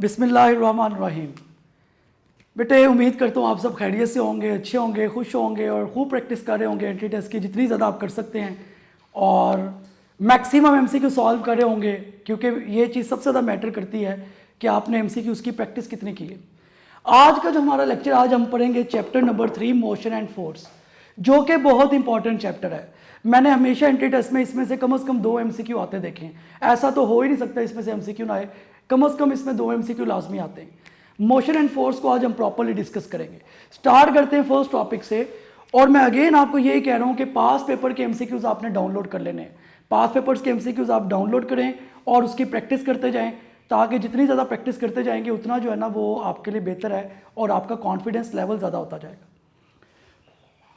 बिस्मिल्लाहिर्रहमानिर्रहीम। बेटे उम्मीद करता हूँ आप सब खैरियत से होंगे, अच्छे होंगे, खुश होंगे और खूब प्रैक्टिस कर रहे होंगे एंट्री टेस्ट की, जितनी ज़्यादा आप कर सकते हैं, और मैक्सिमम एमसीक्यू सॉल्व कर रहे होंगे, क्योंकि ये चीज़ सबसे ज़्यादा मैटर करती है कि आपने एमसीक्यूज़ की प्रैक्टिस कितनी की है। आज का जो हमारा लेक्चर, आज हम पढ़ेंगे chapter number 3 motion and force, जो कि बहुत इंपॉर्टेंट चैप्टर है। मैंने हमेशा एंट्री टेस्ट में इसमें से कम 2 एमसीक्यू आते देखे हैं। ऐसा तो हो ही नहीं सकता इसमें से एमसीक्यू ना आए, कम से कम इसमें 2 एमसीक्यू लाजमी आते हैं। मोशन एंड फोर्स को आज हम प्रॉपर्ली डिस्कस करेंगे। स्टार्ट करते हैं फर्स्ट टॉपिक से। और मैं अगेन आपको यही कह रहा हूँ कि पास पेपर के एमसीक्यूज आपने डाउनलोड कर लेने हैं। पास पेपर्स के एमसीक्यूज आप डाउनलोड करें और उसकी प्रैक्टिस करते जाएं, ताकि जितनी ज़्यादा प्रैक्टिस करते जाएंगे उतना जो है ना वो आपके लिए बेहतर है और आपका कॉन्फिडेंस लेवल ज़्यादा होता जाएगा।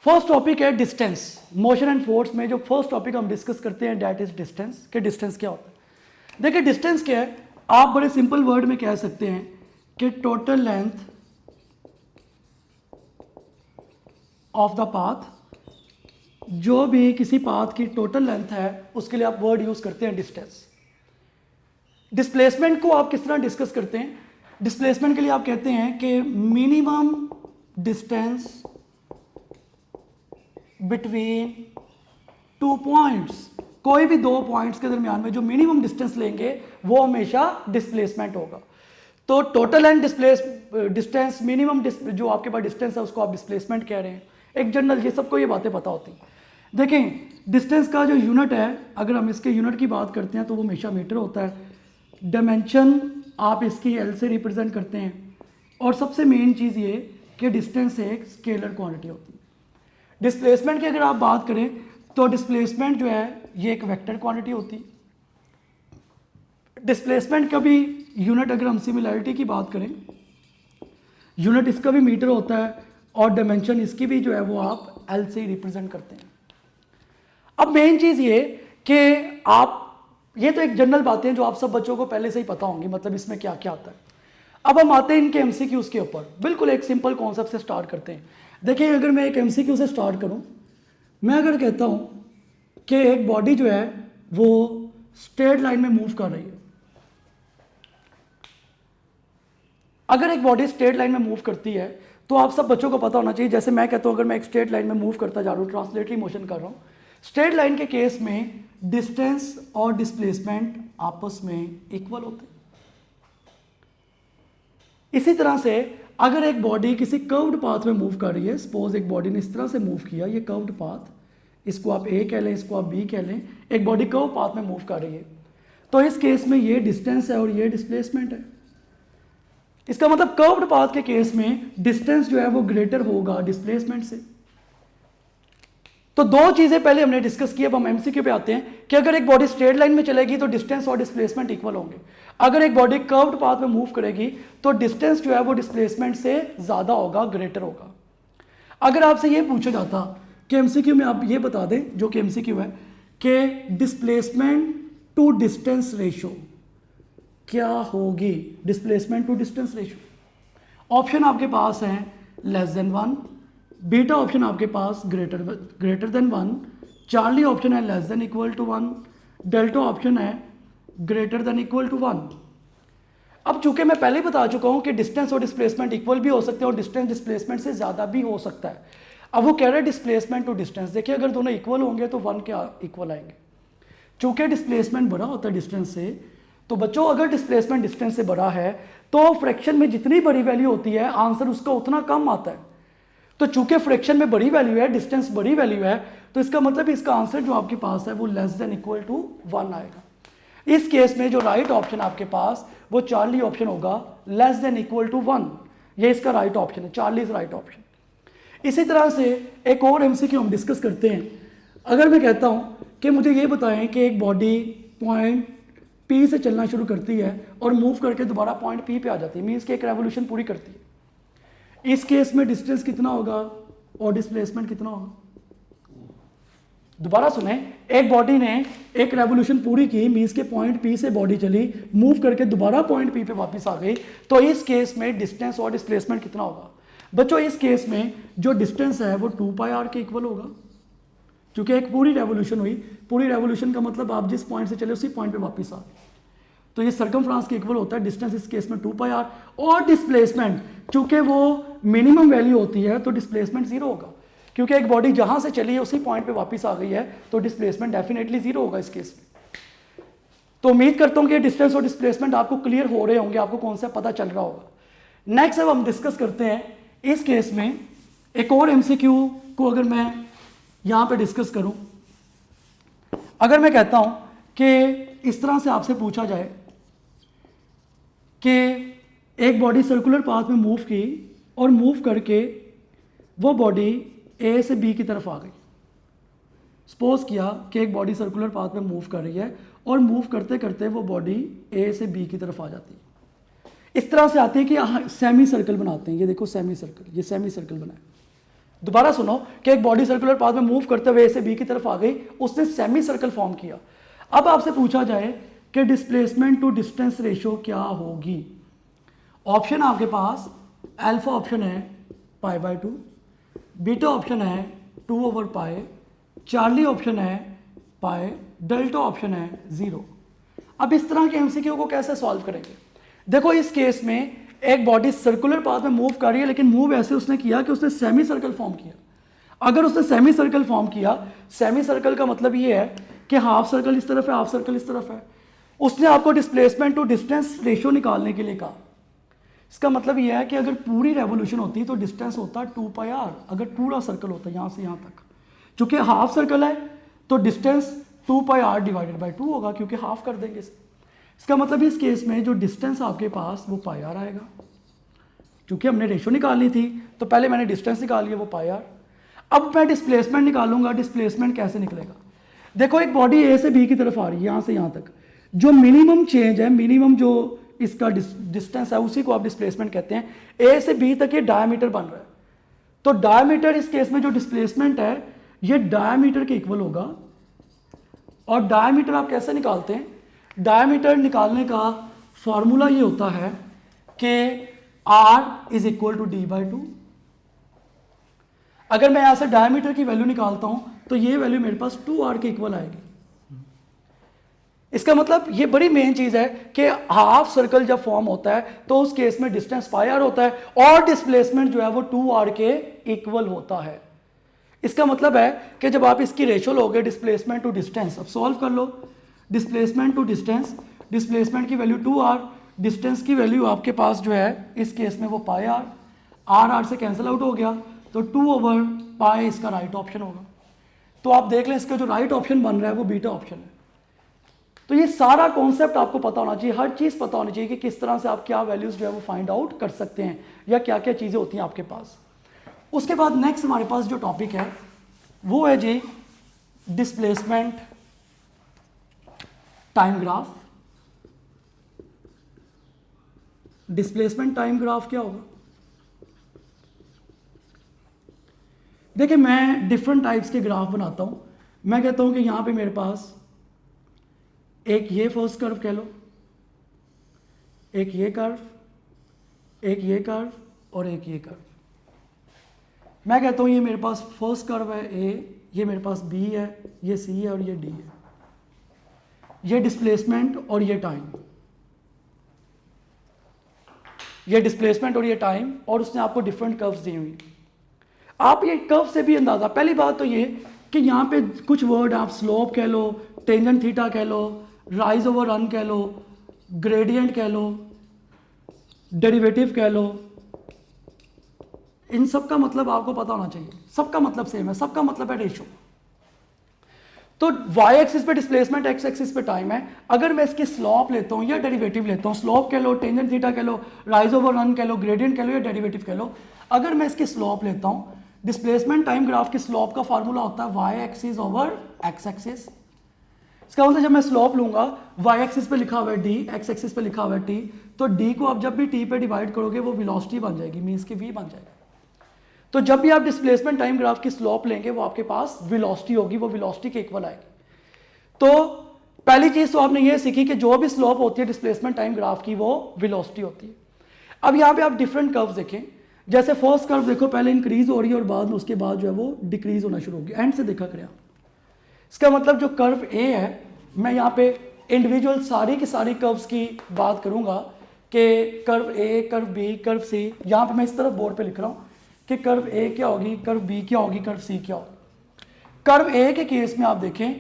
फर्स्ट टॉपिक है डिस्टेंस। मोशन एंड फोर्स में जो फर्स्ट टॉपिक हम डिस्कस करते हैं दैट इज डिस्टेंस। कि डिस्टेंस क्या होता है। देखिए डिस्टेंस क्या है, आप बड़े सिंपल वर्ड में कह सकते हैं कि total length of the path, जो भी किसी पाथ की टोटल लेंथ है उसके लिए आप वर्ड यूज करते हैं डिस्टेंस। डिस्प्लेसमेंट को आप किस तरह डिस्कस करते हैं। डिस्प्लेसमेंट के लिए आप कहते हैं कि मिनिमम डिस्टेंस बिटवीन 2 पॉइंट्स, कोई भी 2 पॉइंट्स के दरमियान में जो मिनिमम डिस्टेंस लेंगे वो हमेशा डिस्प्लेसमेंट होगा। तो टोटल एंड डिस्टेंस, मिनिमम जो आपके पास डिस्टेंस है उसको आप डिस्प्लेसमेंट कह रहे हैं। एक जनरल, ये सबको ये बातें पता होती हैं। देखें डिस्टेंस का जो यूनिट है, अगर हम इसके यूनिट की बात करते हैं तो वो हमेशा मीटर होता है। डायमेंशन आप इसकी एल से रिप्रेजेंट करते हैं। और सबसे मेन चीज़ ये कि डिस्टेंस एक स्केलर क्वांटिटी होती है। डिस्प्लेसमेंट की अगर आप बात करें तो डिस्प्लेसमेंट जो है ये एक वेक्टर क्वांटिटी होती है। डिस्प्लेसमेंट का भी यूनिट, अगर हम सिमिलैरिटी की बात करें, यूनिट इसका भी मीटर होता है और डायमेंशन इसकी भी जो है वो आप एल से ही रिप्रेजेंट करते हैं। अब मेन चीज़ ये कि आप, ये तो एक जनरल बातें हैं जो आप सब बच्चों को पहले से ही पता होंगी, मतलब इसमें क्या क्या आता है। अब हम आते हैं इनके एमसीक्यूज़ के ऊपर। बिल्कुल एक सिंपल कॉन्सेप्ट से स्टार्ट करते हैं। देखिए अगर मैं एक एमसीक्यू से स्टार्ट करूं, मैं अगर कहता हूं कि एक बॉडी जो है वो स्ट्रेट लाइन में मूव कर रही है। अगर एक बॉडी स्ट्रेट लाइन में मूव करती है तो आप सब बच्चों को पता होना चाहिए, जैसे मैं कहता हूं अगर मैं एक स्ट्रेट लाइन में मूव करता जा रहा हूं, ट्रांसलेटरी मोशन कर रहा हूं, स्ट्रेट लाइन के केस में डिस्टेंस और डिस्प्लेसमेंट आपस में इक्वल होते हैं। इसी तरह से अगर एक बॉडी किसी कर्व्ड पाथ में मूव कर रही है, सपोज एक बॉडी ने इस तरह से मूव किया, ये कर्व्ड पाथ, इसको आप ए कह लें, इसको आप बी कह लें, एक बॉडी कर्व पाथ में मूव कर रही है, तो इस केस में ये डिस्टेंस है और ये डिस्प्लेसमेंट है। इसका मतलब कर्व्ड पाथ के केस में डिस्टेंस जो है वो ग्रेटर होगा डिस्प्लेसमेंट से। तो 2 चीजें पहले हमने डिस्कस की। अब हम एमसीक्यू पे आते हैं कि अगर एक बॉडी स्ट्रेट लाइन में चलेगी तो डिस्टेंस और डिस्प्लेसमेंट इक्वल होंगे। अगर एक बॉडी कर्व्ड पाथ में मूव करेगी तो डिस्टेंस जो है वो डिस्प्लेसमेंट से ज्यादा होगा, ग्रेटर होगा। अगर आपसे ये पूछा जाता कि एमसीक्यू में आप ये बता दें, जो कि एमसीक्यू है, कि डिस्प्लेसमेंट टू डिस्टेंस रेशो क्या होगी। Displacement to distance ratio option आपके पास है लेस देन 1, बीटा ऑप्शन आपके पास ग्रेटर देन 1, चार्ली ऑप्शन है less than equal to 1, delta option है ग्रेटर देन इक्वल टू 1। अब चूंकि मैं पहले ही बता चुका हूं कि डिस्टेंस और डिस्प्लेसमेंट इक्वल भी हो सकते हैं और डिस्टेंस डिस्प्लेसमेंट से ज्यादा भी हो सकता है। अब वो कह रहे हैं डिस्प्लेसमेंट टू डिस्टेंस। देखिए अगर दोनों इक्वल होंगे तो 1 के इक्वल आएंगे। चूंकि डिस्प्लेसमेंट बड़ा होता है डिस्टेंस से, तो बच्चों अगर डिस्प्लेसमेंट डिस्टेंस से बड़ा है तो फ्रैक्शन में जितनी बड़ी वैल्यू होती है आंसर उसका उतना कम आता है। तो चूंकि फ्रैक्शन में बड़ी वैल्यू है, डिस्टेंस बड़ी वैल्यू है, तो इसका मतलब इसका आंसर जो आपके पास है वो लेस देन इक्वल टू 1 आएगा। इस केस में जो राइट ऑप्शन आपके पास वो चार्ली ऑप्शन होगा, लेस देन इक्वल टू 1। ये इसका राइट ऑप्शन है, चार्ली इज राइट ऑप्शन। इसी तरह से एक और एमसीक्यू हम डिस्कस करते हैं। अगर मैं कहता हूं कि मुझे ये बताएं कि एक बॉडी पॉइंट पी से चलना शुरू करती है और मूव करके दोबारा पॉइंट पी पे आ जाती है, मीन्स कि एक रेवोल्यूशन पूरी करती है। इस केस में डिस्टेंस कितना होगा और डिस्प्लेसमेंट कितना होगा। दोबारा सुने, एक बॉडी ने एक रेवोल्यूशन पूरी की, मीन्स के पॉइंट पी से बॉडी चली, मूव करके दोबारा पॉइंट पी पे वापस आ गई, तो इस केस में डिस्टेंस और डिस्प्लेसमेंट कितना होगा। बच्चों इस केस में जो डिस्टेंस है वो 2πr के इक्वल होगा, क्योंकि एक पूरी रेवोल्यूशन हुई। पूरी रेवोल्यूशन का मतलब आप जिस पॉइंट से चले उसी पॉइंट पे वापस आ गए। तो ये सर्कमफ्रेंस के इक्वल होता है, डिस्टेंस इस केस में 2πr, और डिस्प्लेसमेंट चूंकि वो मिनिमम वैल्यू होती है तो डिस्प्लेसमेंट जीरो होगा, क्योंकि एक बॉडी जहां से चली है उसी पॉइंट पे वापस आ गई है, तो डिस्प्लेसमेंट डेफिनेटली जीरो होगा इस केस में। तो उम्मीद करता हूं कि डिस्टेंस और डिस्प्लेसमेंट आपको क्लियर हो रहे होंगे, आपको कौन सा पता चल रहा होगा। नेक्स्ट अब हम डिस्कस करते हैं इस केस में एक और एमसीक्यू को। अगर मैं यहां पे डिस्कस करूं, अगर मैं कहता हूं कि इस तरह से आपसे पूछा जाए कि एक बॉडी सर्कुलर पाथ में मूव की और मूव करके वो बॉडी ए से बी की तरफ आ गई। सपोज किया कि एक बॉडी सर्कुलर पाथ में मूव कर रही है और मूव करते करते वो बॉडी ए से बी की तरफ आ जाती है। इस तरह से आती है कि सेमी सर्कल बनाते हैं, ये देखो सेमी सर्कल, ये सेमी सर्कल बना है। दोबारा सुनो कि एक बॉडी सर्कुलर पाथ में मूव करते हुए ए से बी की तरफ आ गई, उसने सेमी सर्कल फॉर्म किया। अब आपसे पूछा जाए कि डिस्प्लेसमेंट टू डिस्टेंस रेशियो क्या होगी। ऑप्शन आपके पास अल्फा ऑप्शन है π/2, बीटा ऑप्शन है 2/π, चार्ली ऑप्शन है पाई, डेल्टा ऑप्शन है 0। अब इस तरह के एमसीक्यू को कैसे सॉल्व करेंगे? देखो इस केस में एक बॉडी सर्कुलर पाथ में मूव कर रही है, लेकिन मूव ऐसे उसने किया कि उसने सेमी सर्कल फॉर्म किया। अगर उसने सेमी सर्कल फॉर्म किया, सेमी सर्कल का मतलब ये है कि हाफ सर्कल इस तरफ है, हाफ सर्कल इस तरफ है। उसने आपको डिस्प्लेसमेंट टू डिस्टेंस रेशियो निकालने के लिए कहा। इसका मतलब यह है कि अगर पूरी रेवोल्यूशन होती तो डिस्टेंस होता 2πr, अगर पूरा सर्कल होता यहां से यहां तक। चूंकि हाफ सर्कल है तो डिस्टेंस 2πr डिवाइडेड बाई 2 होगा, क्योंकि हाफ कर देंगे इसे। इसका मतलब इस केस में जो डिस्टेंस आपके पास वो πr आएगा। क्योंकि हमने रेशियो निकालनी थी तो पहले मैंने डिस्टेंस निकाल लिया, वो πr। अब मैं डिस्प्लेसमेंट निकालूंगा। डिस्प्लेसमेंट कैसे निकलेगा? देखो एक बॉडी ए से बी की तरफ आ रही है, यहां से यहां तक। जो मिनिमम चेंज है, मिनिमम जो इसका डिस्टेंस है, उसी को आप डिस्प्लेसमेंट कहते हैं। ए से बी तक ये डायमीटर बन रहा है, तो डायमीटर इस केस में जो डिस्प्लेसमेंट है ये डायमीटर के इक्वल होगा। और डायमीटर आप कैसे निकालते हैं? डायमीटर निकालने का फॉर्मूला ये होता है कि r is equal to d/2। अगर मैं यहां से डायमीटर की वैल्यू निकालता हूं तो ये वैल्यू मेरे पास 2r के इक्वल आएगी। इसका मतलब ये बड़ी मेन चीज है कि हाफ सर्कल जब फॉर्म होता है तो उस केस में डिस्टेंस πr होता है और डिस्प्लेसमेंट जो है वो 2r के इक्वल होता है। इसका मतलब है कि जब आप इसकी रेशियो लोगे डिस्प्लेसमेंट टू डिस्टेंस, अब सॉल्व कर लो। डिस्प्लेसमेंट टू डिस्टेंस, डिस्प्लेसमेंट की वैल्यू 2r, डिस्टेंस की वैल्यू आपके पास जो है इस केस में वो πr, r से कैंसिल आउट हो गया, तो 2/π इसका राइट ऑप्शन होगा। तो आप देख लें इसका जो राइट ऑप्शन बन रहा है वो बीटा ऑप्शन है। तो ये सारा कॉन्सेप्ट आपको पता होना चाहिए, हर चीज पता होनी चाहिए कि किस तरह से आप क्या वैल्यूज जो है वो फाइंड आउट कर सकते हैं या क्या क्या चीजें होती हैं आपके पास। उसके बाद नेक्स्ट हमारे पास जो टॉपिक है वो है जी displacement time graph. Displacement time graph क्या होगा? देखिए मैं डिफरेंट टाइप्स के ग्राफ बनाता हूं। मैं कहता हूं कि यहां पे मेरे पास एक ये फर्स्ट कर्व कह लो, एक ये कर्व, एक ये कर्व और एक ये कर्व। मैं कहता हूं ये मेरे पास फर्स्ट कर्व है ए, ये मेरे पास बी है, ये सी है और ये डी है। ये डिस्प्लेसमेंट और ये टाइम, ये डिस्प्लेसमेंट और ये टाइम, और उसने आपको डिफरेंट कर्व्स दी हुई। आप ये कर्व से भी अंदाजा, पहली बात तो ये कि यहाँ पे कुछ वर्ड आप स्लोप कह लो, टेंजेंट थीटा कह लो, राइज ओवर रन कह लो, ग्रेडियंट कह लो, डेरिवेटिव कह लो, इन सब का मतलब आपको पता होना चाहिए। सबका मतलब सेम है, सबका मतलब है रेशियो। तो y एक्सिस पे डिस्प्लेसमेंट, x एक्सिस पे टाइम है। अगर मैं इसकी स्लोप लेता हूं या डेरिवेटिव लेता हूं, स्लोप कह लो, टेंजेंट थीटा कह लो, राइज ओवर रन कह लो, ग्रेडियंट कह लो या डेरिवेटिव कह लो, अगर मैं इसकी स्लोप लेता हूं, डिस्प्लेसमेंट टाइम ग्राफ की स्लोप का फार्मूला होता है y axis over x axis. इसका मतलब जब मैं स्लोप लूंगा, y एक्सिस पे लिखा हुआ है d, x एक्सिस पे लिखा हुआ है t, तो d को आप जब भी t पे डिवाइड करोगे वो वेलोसिटी बन जाएगी, मींस कि v बन जाएगा। तो जब भी आप डिस्प्लेसमेंट टाइम ग्राफ की स्लोप लेंगे वो आपके पास वेलोसिटी होगी, वो वेलोसिटी के इक्वल आएगी। तो पहली चीज तो आपने ये सीखी कि जो भी स्लोप होती है डिस्प्लेसमेंट टाइम ग्राफ की वो वेलोसिटी होती है। अब यहाँ पे आप डिफरेंट कर्व्स देखें। जैसे फर्स्ट कर्व देखो, पहले इंक्रीज हो रही है और बाद में उसके बाद जो है वो डिक्रीज होना शुरू होगी। एंड से देखा करें आप। इसका मतलब जो कर्व ए है, मैं यहाँ पे इंडिविजुअल सारी की सारी कर्व्स की बात करूंगा कि कर्व ए, कर्व बी, कर्व सी, यहाँ पे मैं इस तरफ बोर्ड पे लिख रहा हूँ कि कर्व ए क्या होगी, कर्व बी क्या होगी, कर्व सी क्या होगी। कर्व ए के केस में आप देखें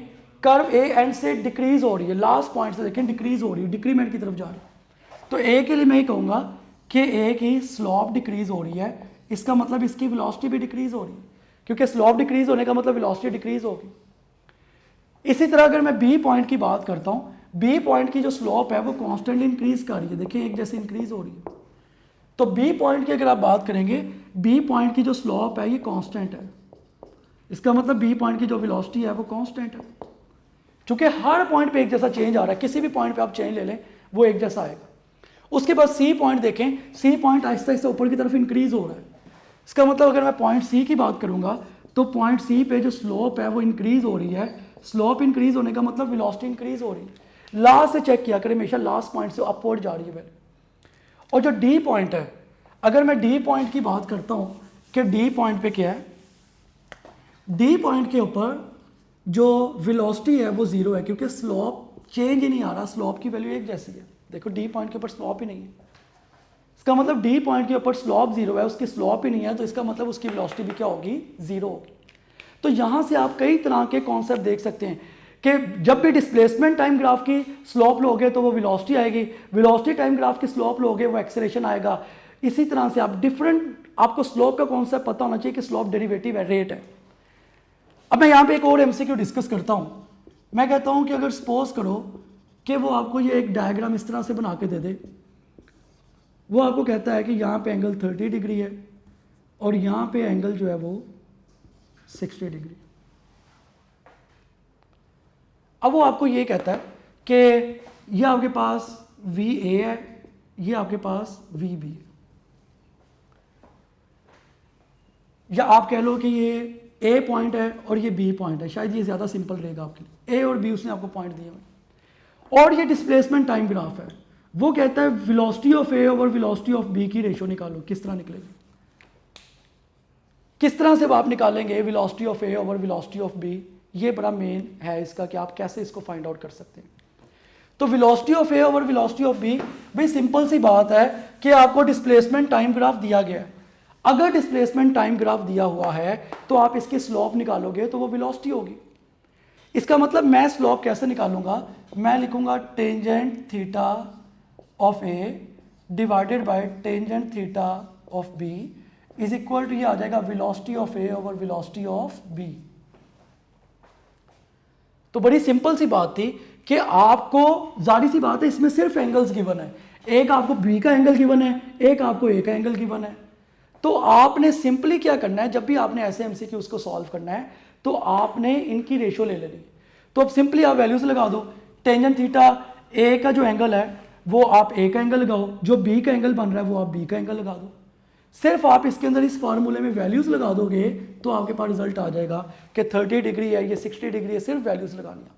कर्व ए एंड से डिक्रीज हो रही है, लास्ट पॉइंट से देखें डिक्रीज हो रही है, डिक्रीमेंट की तरफ जा रही है। तो ए के लिए मैं ये कहूँगा कि ए की स्लॉप डिक्रीज हो रही है, इसका मतलब इसकी वेलोसिटी भी डिक्रीज हो रही है, क्योंकि स्लॉप डिक्रीज होने का मतलब वेलोसिटी डिक्रीज होगी। इसी तरह अगर मैं बी पॉइंट की बात करता हूँ, बी पॉइंट की जो स्लॉप है वो कॉन्स्टेंटली इंक्रीज कर रही है, देखिए एक जैसे इंक्रीज हो रही है। तो बी पॉइंट की अगर आप बात करेंगे, बी पॉइंट की जो स्लॉप है ये कांस्टेंट है, इसका मतलब बी पॉइंट की जो वेलोसिटी है वो कांस्टेंट है, क्योंकि हर पॉइंट पे एक जैसा चेंज आ रहा है, किसी भी पॉइंट पे आप चेंज ले लें वो एक जैसा आएगा। उसके बाद सी पॉइंट देखें, सी पॉइंट आहिस्ता आहिस्ता ऊपर की तरफ इंक्रीज हो रहा है, इसका मतलब अगर मैं पॉइंट सी की बात करूंगा तो पॉइंट सी पे जो स्लोप है वो इंक्रीज हो रही है, स्लोप इंक्रीज होने का मतलब वेलोसिटी इंक्रीज हो रही है। लास्ट से चेक किया करें, हमेशा लास्ट पॉइंट से अपवर्ड जा रही है पहले। और जो डी पॉइंट है, अगर मैं डी पॉइंट की बात करता हूं कि डी पॉइंट पे क्या है, डी पॉइंट के ऊपर जो वेलोसिटी है वो जीरो है, क्योंकि स्लोप चेंज ही नहीं आ रहा, स्लोप की वैल्यू एक जैसी है। देखो डी पॉइंट के ऊपर स्लोप ही नहीं है, इसका मतलब डी पॉइंट के ऊपर स्लोप जीरो है, उसकी स्लोप ही नहीं है, तो इसका मतलब उसकी वेलोसिटी भी क्या होगी, जीरो होगी। तो यहां से आप कई तरह के कॉन्सेप्ट देख सकते हैं कि जब भी डिस्प्लेसमेंट टाइम ग्राफ की स्लोप लोगे तो वो वेलोसिटी आएगी, वेलोसिटी टाइम ग्राफ की स्लोप लोगे वो एक्सेलरेशन आएगा। इसी तरह से आप डिफरेंट, आपको स्लोप का कॉन्सेप्ट पता होना चाहिए कि स्लोप डेरिवेटिव है, रेट है। अब मैं यहाँ पे एक और एमसीक्यू डिस्कस करता हूँ। मैं कहता हूँ कि अगर सपोज करो कि वो आपको ये एक डायग्राम इस तरह से बना के दे दे, वो आपको कहता है कि यहाँ पे एंगल 30 डिग्री है और यहाँ पे एंगल जो है वो 60 डिग्री। अब वो आपको ये कहता है कि ये आपके पास VA है, ये आपके पास VB है, या आप कह लो कि ये A पॉइंट है और ये B पॉइंट है, शायद ये ज़्यादा सिंपल रहेगा आपके लिए। A और B उसने आपको पॉइंट दिए हुए, और ये डिस्प्लेसमेंट टाइम ग्राफ है। वो कहता है velocity of A over velocity of B की रेशो निकालो। किस तरह निकलेगी, किस तरह से आप निकालेंगे velocity of A over velocity of B, ये बड़ा मेन है इसका कि आप कैसे इसको फाइंड आउट कर सकते हैं। तो velocity of A over velocity of B, भाई सिंपल सी बात है कि आपको डिस्प्लेसमेंट टाइम ग्राफ दिया गया है। अगर डिस्प्लेसमेंट टाइम ग्राफ दिया हुआ है तो आप इसकी स्लोप निकालोगे तो वो वेलोसिटी होगी। इसका मतलब मैं स्लोप कैसे निकालूंगा, मैं लिखूंगा tangent theta of A divided by tangent theta of B is equal to, ये आ जाएगा velocity of A over velocity of B। तो बड़ी सिंपल सी बात थी कि आपको, जारी सी बात है इसमें सिर्फ एंगल्स गिवन है, एक आपको B का एंगल गिवन है, एक आपको A का एंगल गिवन है। तो आपने सिंपली क्या करना है, जब भी आपने ऐसे एमसीक्यूज को सॉल्व करना है तो आपने इनकी रेशो ले लेनी। तो अब सिंपली आप वैल्यूज लगा दो, टेंजेंट थीटा A का जो एंगल है वो आप A का एंगल लगाओ, जो B का एंगल बन रहा है वो आप B का एंगल लगा दो। सिर्फ आप इसके अंदर इस फार्मूले में वैल्यूज लगा दोगे तो आपके पास रिजल्ट आ जाएगा कि 30 डिग्री है, ये 60 डिग्री है, सिर्फ वैल्यूज लगानी है।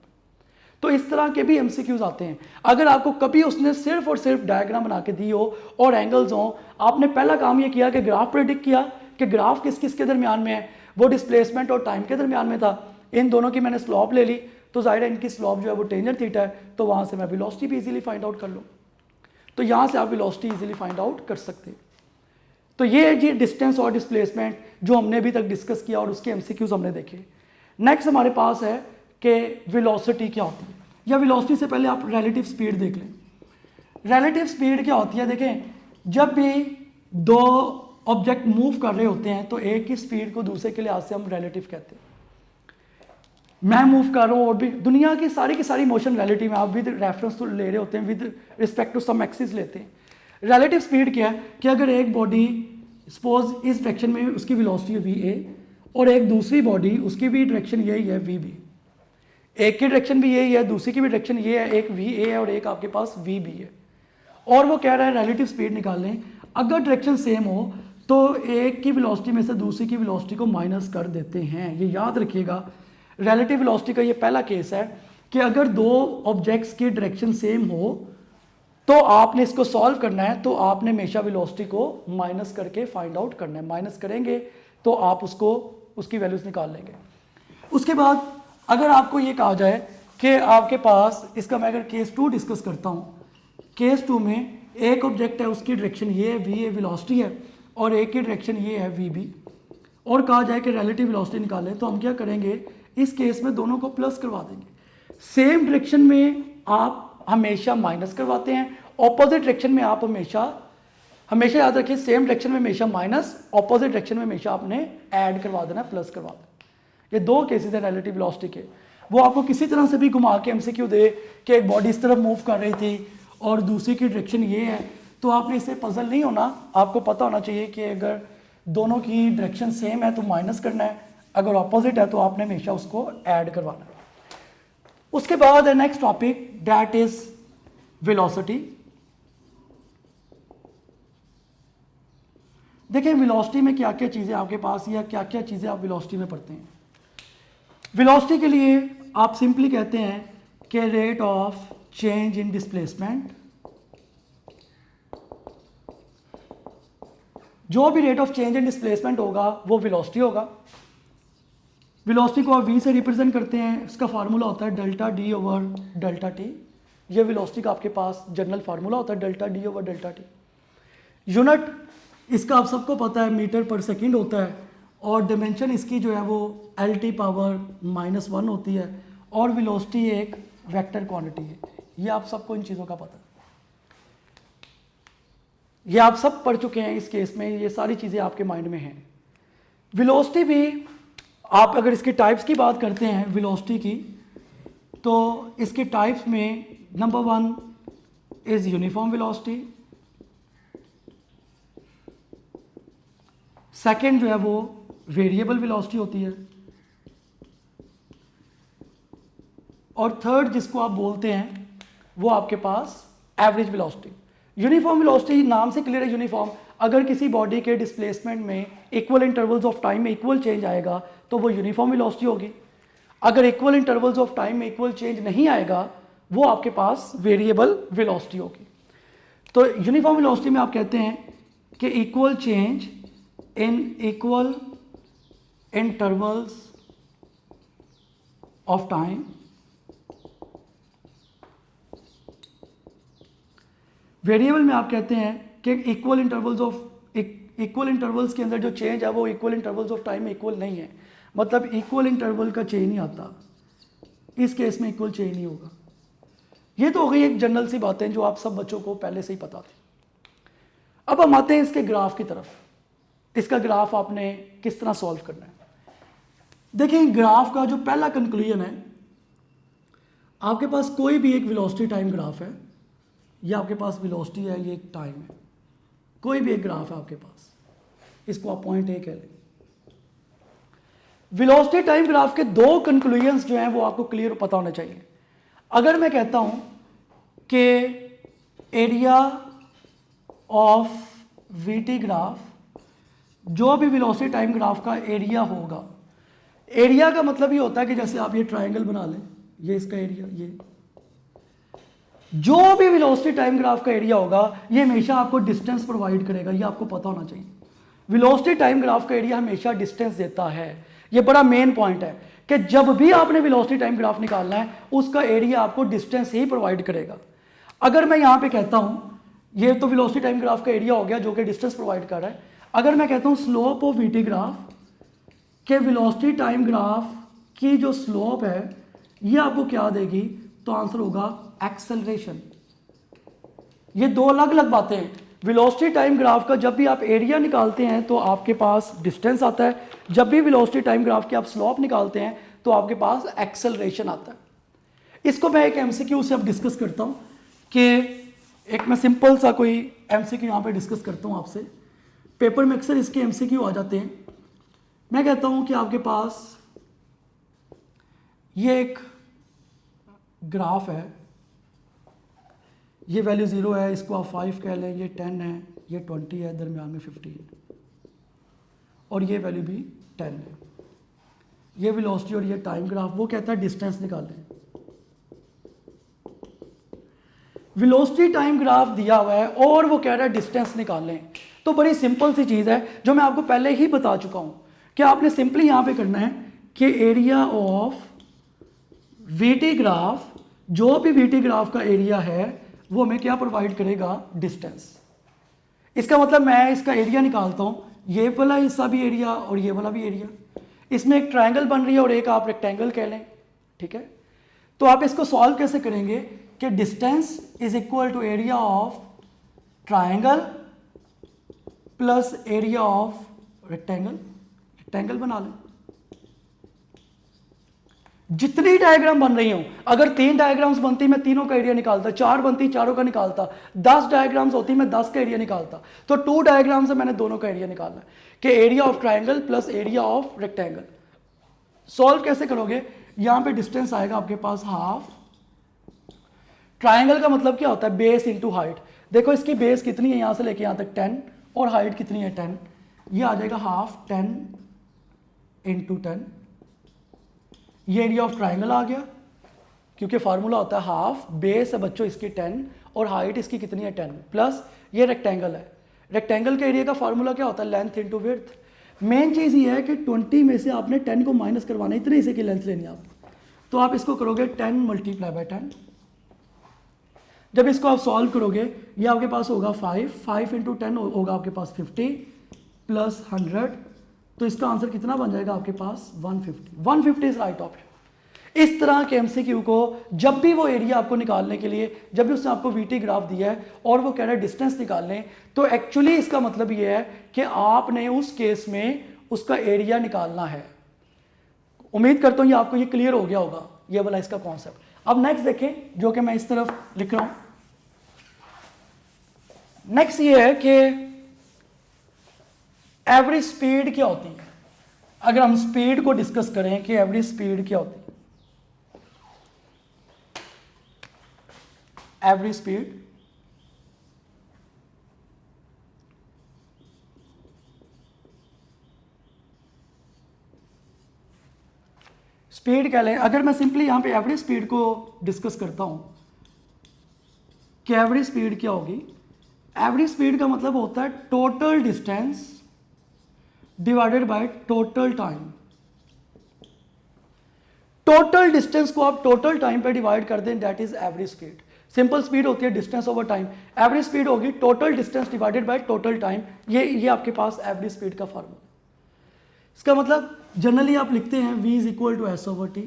तो इस तरह के भी एमसीक्यूज आते हैं। अगर आपको कभी उसने सिर्फ और सिर्फ डायग्राम बना के दी हो और एंगल्स हो, आपने पहला काम ये किया कि ग्राफ प्रेडिक्ट किया कि ग्राफ किस किस के दरमियान में है, वो डिस्प्लेसमेंट और टाइम के दरमियान में था, इन दोनों की मैंने स्लॉप ले ली, तो जाहिर है इनकी स्लॉप जो है वो टेंजेंट थीटा है, तो वहां से मैं वेलोसिटी भी इजीली फाइंड आउट कर लूँ। तो यहाँ से आप वेलोसिटी इजीली फाइंड आउट कर सकते हैं। तो ये जी डिस्टेंस और डिस्प्लेसमेंट जो हमने अभी तक डिस्कस किया और उसके एमसीक्यूज हमने देखे। नेक्स्ट हमारे पास है कि वेलोसिटी क्या होती है, या वेलोसिटी से पहले आप रिलेटिव स्पीड देख लें। रिलेटिव स्पीड क्या होती है, देखें जब भी दो ऑब्जेक्ट मूव कर रहे होते हैं तो एक की स्पीड को दूसरे के लिहाज से हम रिलेटिव कहते हैं। मैं मूव कर रहा हूँ और भी दुनिया की सारी मोशन रिलेटिव है, आप विद रेफरेंस तो ले रहे होते हैं, with respect to some axis लेते हैं। रिलेटिव स्पीड क्या है कि अगर एक बॉडी सपोज इस डायरेक्शन में उसकी वेलोसिटी है VA और एक दूसरी बॉडी उसकी भी डायरेक्शन यही है VB, एक की डायरेक्शन भी यही है, दूसरी की भी डायरेक्शन ये है, एक VA है और एक आपके पास VB है, और वो कह रहा है रिलेटिव स्पीड निकाल लें। अगर डायरेक्शन सेम हो तो एक की वेलोसिटी में से दूसरी की वेलोसिटी को माइनस कर देते हैं। ये याद रखिएगा, रिलेटिव वेलोसिटी का ये पहला केस है कि अगर दो ऑब्जेक्ट्स की डायरेक्शन सेम हो तो आपने इसको सॉल्व करना है, तो आपने हमेशा वेलोसिटी को माइनस करके फाइंड आउट करना है। माइनस करेंगे तो आप उसको उसकी वैल्यूज निकाल लेंगे। उसके बाद अगर आपको ये कहा जाए कि आपके पास इसका मैं अगर केस 2 डिस्कस करता हूँ, केस 2 में एक ऑब्जेक्ट है, उसकी डायरेक्शन ये है, वी ए वेलोसिटी है, और एक की डायरेक्शन ये है, वी बी, और कहा जाए कि रिलेटिव वेलोसिटी निकालें, तो हम क्या करेंगे, इस केस में दोनों को प्लस करवा देंगे। सेम डायरेक्शन में आप हमेशा माइनस करवाते हैं, ऑपोजिट डायरेक्शन में आप हमेशा याद रखिए, सेम डायरेक्शन में हमेशा माइनस, ऑपोजिट डायरेक्शन में हमेशा आपने ऐड करवा देना, प्लस करवा देना। ये दो केसेस हैं रिलेटिव वेलोसिटी के। वो आपको किसी तरह से भी घुमा के एमसीक्यू दे कि एक बॉडी इस तरफ मूव कर रही थी और दूसरी की डायरेक्शन ये है, तो आपने इससे पजल नहीं होना। आपको पता होना चाहिए कि अगर दोनों की डायरेक्शन सेम है तो माइनस करना है, अगर ऑपोजिट है तो आपने हमेशा उसको ऐड करवाना है। उसके बाद है next topic, that is velocity. देखिए वेलोसिटी में क्या क्या चीज़ें आपके पास, या क्या क्या चीज़ें आप वेलोसिटी में पढ़ते हैं। वेलोसिटी के लिए आप सिंपली कहते हैं कि rate of change in displacement, जो भी rate of change in displacement होगा वो वेलोसिटी होगा। वेलोसिटी को आप v से रिप्रेजेंट करते हैं, इसका फार्मूला होता है delta D over delta T. ये वेलोसिटी का आपके पास जनरल फार्मूला होता है, delta D over delta T. Unit इसका आप सबको पता है, मीटर पर सेकंड होता है, और डिमेंशन इसकी जो है वो LT पावर -1 होती है, और वेलोसिटी एक वेक्टर क्वांटिटी है। ये आप सबको इन चीज़ों का पता है, ये आप सब पढ़ चुके हैं इस केस में, ये सारी चीज़ें आपके माइंड में हैं। वेलोसिटी भी आप अगर इसके टाइप्स की बात करते हैं वेलोसिटी की, तो इसके टाइप्स में number 1 is uniform velocity, second जो है वो वेरिएबल वेलोसिटी होती है, और थर्ड जिसको आप बोलते हैं वो आपके पास एवरेज वेलोसिटी। यूनिफॉर्म वेलोसिटी नाम से क्लियर है, यूनिफॉर्म। अगर किसी बॉडी के डिस्प्लेसमेंट में इक्वल इंटरवल्स ऑफ टाइम में इक्वल चेंज आएगा तो वो यूनिफॉर्म वेलोसिटी होगी। अगर इक्वल इंटरवल्स ऑफ टाइम में इक्वल चेंज नहीं आएगा वो आपके पास वेरिएबल वेलोसिटी होगी। तो यूनिफॉर्म वेलोसिटी में आप कहते हैं कि equal change in equal intervals of time, variable में आप कहते हैं कि इक्वल इंटरवल्स के अंदर जो चेंज है वो इक्वल इंटरवल्स ऑफ टाइम में इक्वल नहीं है, मतलब इक्वल इंटरवल का चेंज नहीं आता, इस केस में इक्वल चेंज नहीं होगा। ये तो हो गई एक जनरल सी बातें जो आप सब बच्चों को पहले से ही पता थी। अब हम आते हैं इसके ग्राफ की तरफ। इसका ग्राफ आपने किस तरह सॉल्व करना है। देखिए ग्राफ का जो पहला कंक्लूजन है, आपके पास कोई भी एक वेलोसिटी टाइम ग्राफ है, ये आपके पास वेलोसिटी है, ये एक टाइम है, कोई भी एक ग्राफ है आपके पास, इसको आप पॉइंट ए कह लें। वेलोसिटी टाइम ग्राफ के दो कंक्लूजन्स जो हैं वो आपको क्लियर पता होने चाहिए। अगर मैं कहता हूं कि एरिया ऑफ वीटी ग्राफ, जो भी वेलोसिटी टाइम ग्राफ का एरिया होगा, एरिया का मतलब ये होता है कि जैसे आप ये ट्रायंगल बना लें, ये इसका एरिया, ये जो भी वेलोसिटी टाइम ग्राफ का एरिया होगा ये हमेशा आपको डिस्टेंस प्रोवाइड करेगा, ये आपको पता होना चाहिए। वेलोसिटी टाइम ग्राफ का एरिया हमेशा डिस्टेंस देता है, ये बड़ा मेन पॉइंट है कि जब भी आपने वेलोसिटी टाइम ग्राफ निकालना है उसका एरिया आपको डिस्टेंस ही प्रोवाइड करेगा। अगर मैं यहां पे कहता हूं, ये तो वेलोसिटी टाइम ग्राफ का एरिया हो गया जो कि डिस्टेंस प्रोवाइड कर रहा है। अगर मैं कहता हूं स्लोप ऑफ वीटी ग्राफ, के वेलोसिटी टाइम ग्राफ की जो स्लोप है ये आपको क्या देगी, तो आंसर होगा एक्सेलरेशन। ये दो अलग अलग बातें हैं। वेलोसिटी टाइम ग्राफ का जब भी आप एरिया निकालते हैं तो आपके पास डिस्टेंस आता है, जब भी वेलोसिटी टाइम ग्राफ की आप स्लोप निकालते हैं तो आपके पास एक्सेलरेशन आता है। इसको मैं एक एमसीक्यू से अब डिस्कस करता हूं कि एक मैं सिंपल सा कोई एमसीक्यू यहां पे डिस्कस करता हूं आपसे। पेपर में अक्सर इसके एमसीक्यू आ जाते हैं। मैं कहता हूं कि आपके पास ये एक ग्राफ है, ये वैल्यू 0 है, इसको आप 5 कह लें, ये 10 है, ये 20 है, दरमियान में 15 और ये वैल्यू भी 10 है। ये वेलोसिटी और ये टाइम ग्राफ, वो कहता है डिस्टेंस निकालें। वेलोसिटी टाइम ग्राफ दिया हुआ है और वो कह रहा है डिस्टेंस निकालें, तो बड़ी सिंपल सी चीज़ है जो मैं आपको पहले ही बता चुका हूँ कि आपने सिंपली यहाँ पे करना है कि एरिया ऑफ वीटी ग्राफ, जो भी वीटी ग्राफ का एरिया है वो हमें क्या प्रोवाइड करेगा, डिस्टेंस। इसका मतलब मैं इसका एरिया निकालता हूं, ये वाला हिस्सा भी एरिया और ये वाला भी एरिया, इसमें एक ट्रायंगल बन रही है और एक आप रेक्टेंगल कह लें, ठीक है। तो आप इसको सॉल्व कैसे करेंगे कि distance is equal to area of triangle plus area of rectangle, rectangle बना लें। जितनी डायग्राम बन रही हूं, अगर 3 डायग्राम्स बनती मैं तीनों का एरिया निकालता, 4 बनती चारों का निकालता, 10 डायग्राम्स होती मैं 10 का एरिया निकालता। तो 2 डायग्राम से मैंने दोनों का एरिया निकालना कि area of triangle plus area of rectangle. Solve कैसे करोगे, यहां पे डिस्टेंस आएगा आपके पास हाफ, ट्रायंगल का मतलब क्या होता है, बेस इंटू हाइट। देखो इसकी बेस कितनी है, यहां से लेके यहां तक 10 और हाइट कितनी है 10, ये आ जाएगा हाफ 10 इंटू 10। ये एरिया ऑफ ट्राइंगल आ गया, क्योंकि फार्मूला होता है हाफ, बेस है बच्चों इसकी 10 और हाइट इसकी कितनी है 10, प्लस ये रेक्टेंगल है। रेक्टेंगल के एरिया का फार्मूला क्या होता है, लेंथ इंटू विड्थ। मेन चीज़ ये है कि 20 में से आपने 10 को माइनस करवाना, इतने हिस्से की लेंथ लेनी है आप। तो आप इसको करोगे 10 मल्टीप्लाई बाय 10। जब इसको आप सॉल्व करोगे ये आपके पास होगा 5 इंटू 10 होगा आपके पास 50 प्लस 100, तो इसका आंसर कितना बन जाएगा आपके पास 150 इज राइट ऑप्शन। इस तरह के एमसीक्यू को जब भी वो एरिया आपको निकालने के लिए, जब भी उसने आपको वीटी ग्राफ दिया है और वो कह रहा है डिस्टेंस निकालने, तो एक्चुअली इसका मतलब ये है कि आपने उस केस में उसका एरिया निकालना है। उम्मीद करता हूं ये आपको ये क्लियर हो गया होगा, ये वाला इसका कॉन्सेप्ट। अब नेक्स्ट देखें, जो कि मैं इस तरफ लिख रहा हूं। नेक्स्ट ये है कि एवरेज स्पीड क्या होती है। अगर हम स्पीड को डिस्कस करें कि एवरेज स्पीड क्या होती है, एवरेज स्पीड स्पीड कह लें। अगर मैं सिंपली यहां पे एवरेज स्पीड को डिस्कस करता हूं कि एवरेज स्पीड क्या होगी, एवरेज स्पीड का मतलब होता है total distance divided by total time. Total distance को आप टोटल टाइम पे डिवाइड कर दें, that is average speed. Simple speed होती है distance over time, average speed होगी total distance divided by total time. ये आपके पास एवरेज स्पीड का फॉर्मूला। इसका मतलब जनरली आप लिखते हैं v is equal to s over t.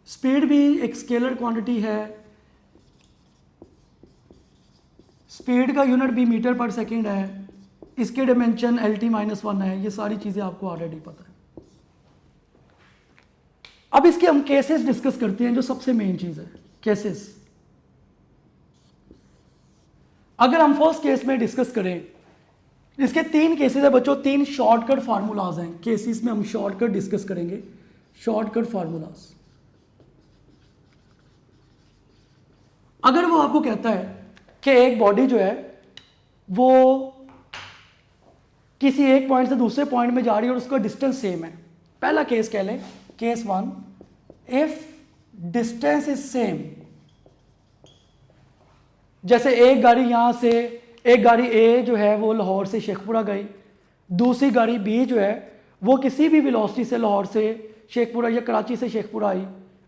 Speed भी एक स्केलर क्वांटिटी है, स्पीड का यूनिट भी मीटर पर सेकेंड है, इसके डायमेंशन LT-1 है, ये सारी चीजें आपको ऑलरेडी पता है। अब इसके हम केसेस डिस्कस करते हैं, जो सबसे मेन चीज है केसेस। अगर हम फर्स्ट केस में डिस्कस करें, इसके 3 केसेस है बच्चों, 3 शॉर्टकट फार्मूलाज हैं। केसेस में हम शॉर्टकट डिस्कस करेंगे, शॉर्टकट फार्मूलाज। अगर वो आपको कहता है कि एक बॉडी जो है वो किसी एक पॉइंट से दूसरे पॉइंट में जा रही है और उसका डिस्टेंस सेम है। पहला केस कह लें, case 1, if distance is same. जैसे एक गाड़ी यहां से, एक गाड़ी ए जो है वो लाहौर से शेखपुरा गई, दूसरी गाड़ी बी जो है वो किसी भी वेलोसिटी से लाहौर से शेखपुरा या कराची से शेखपुरा आई,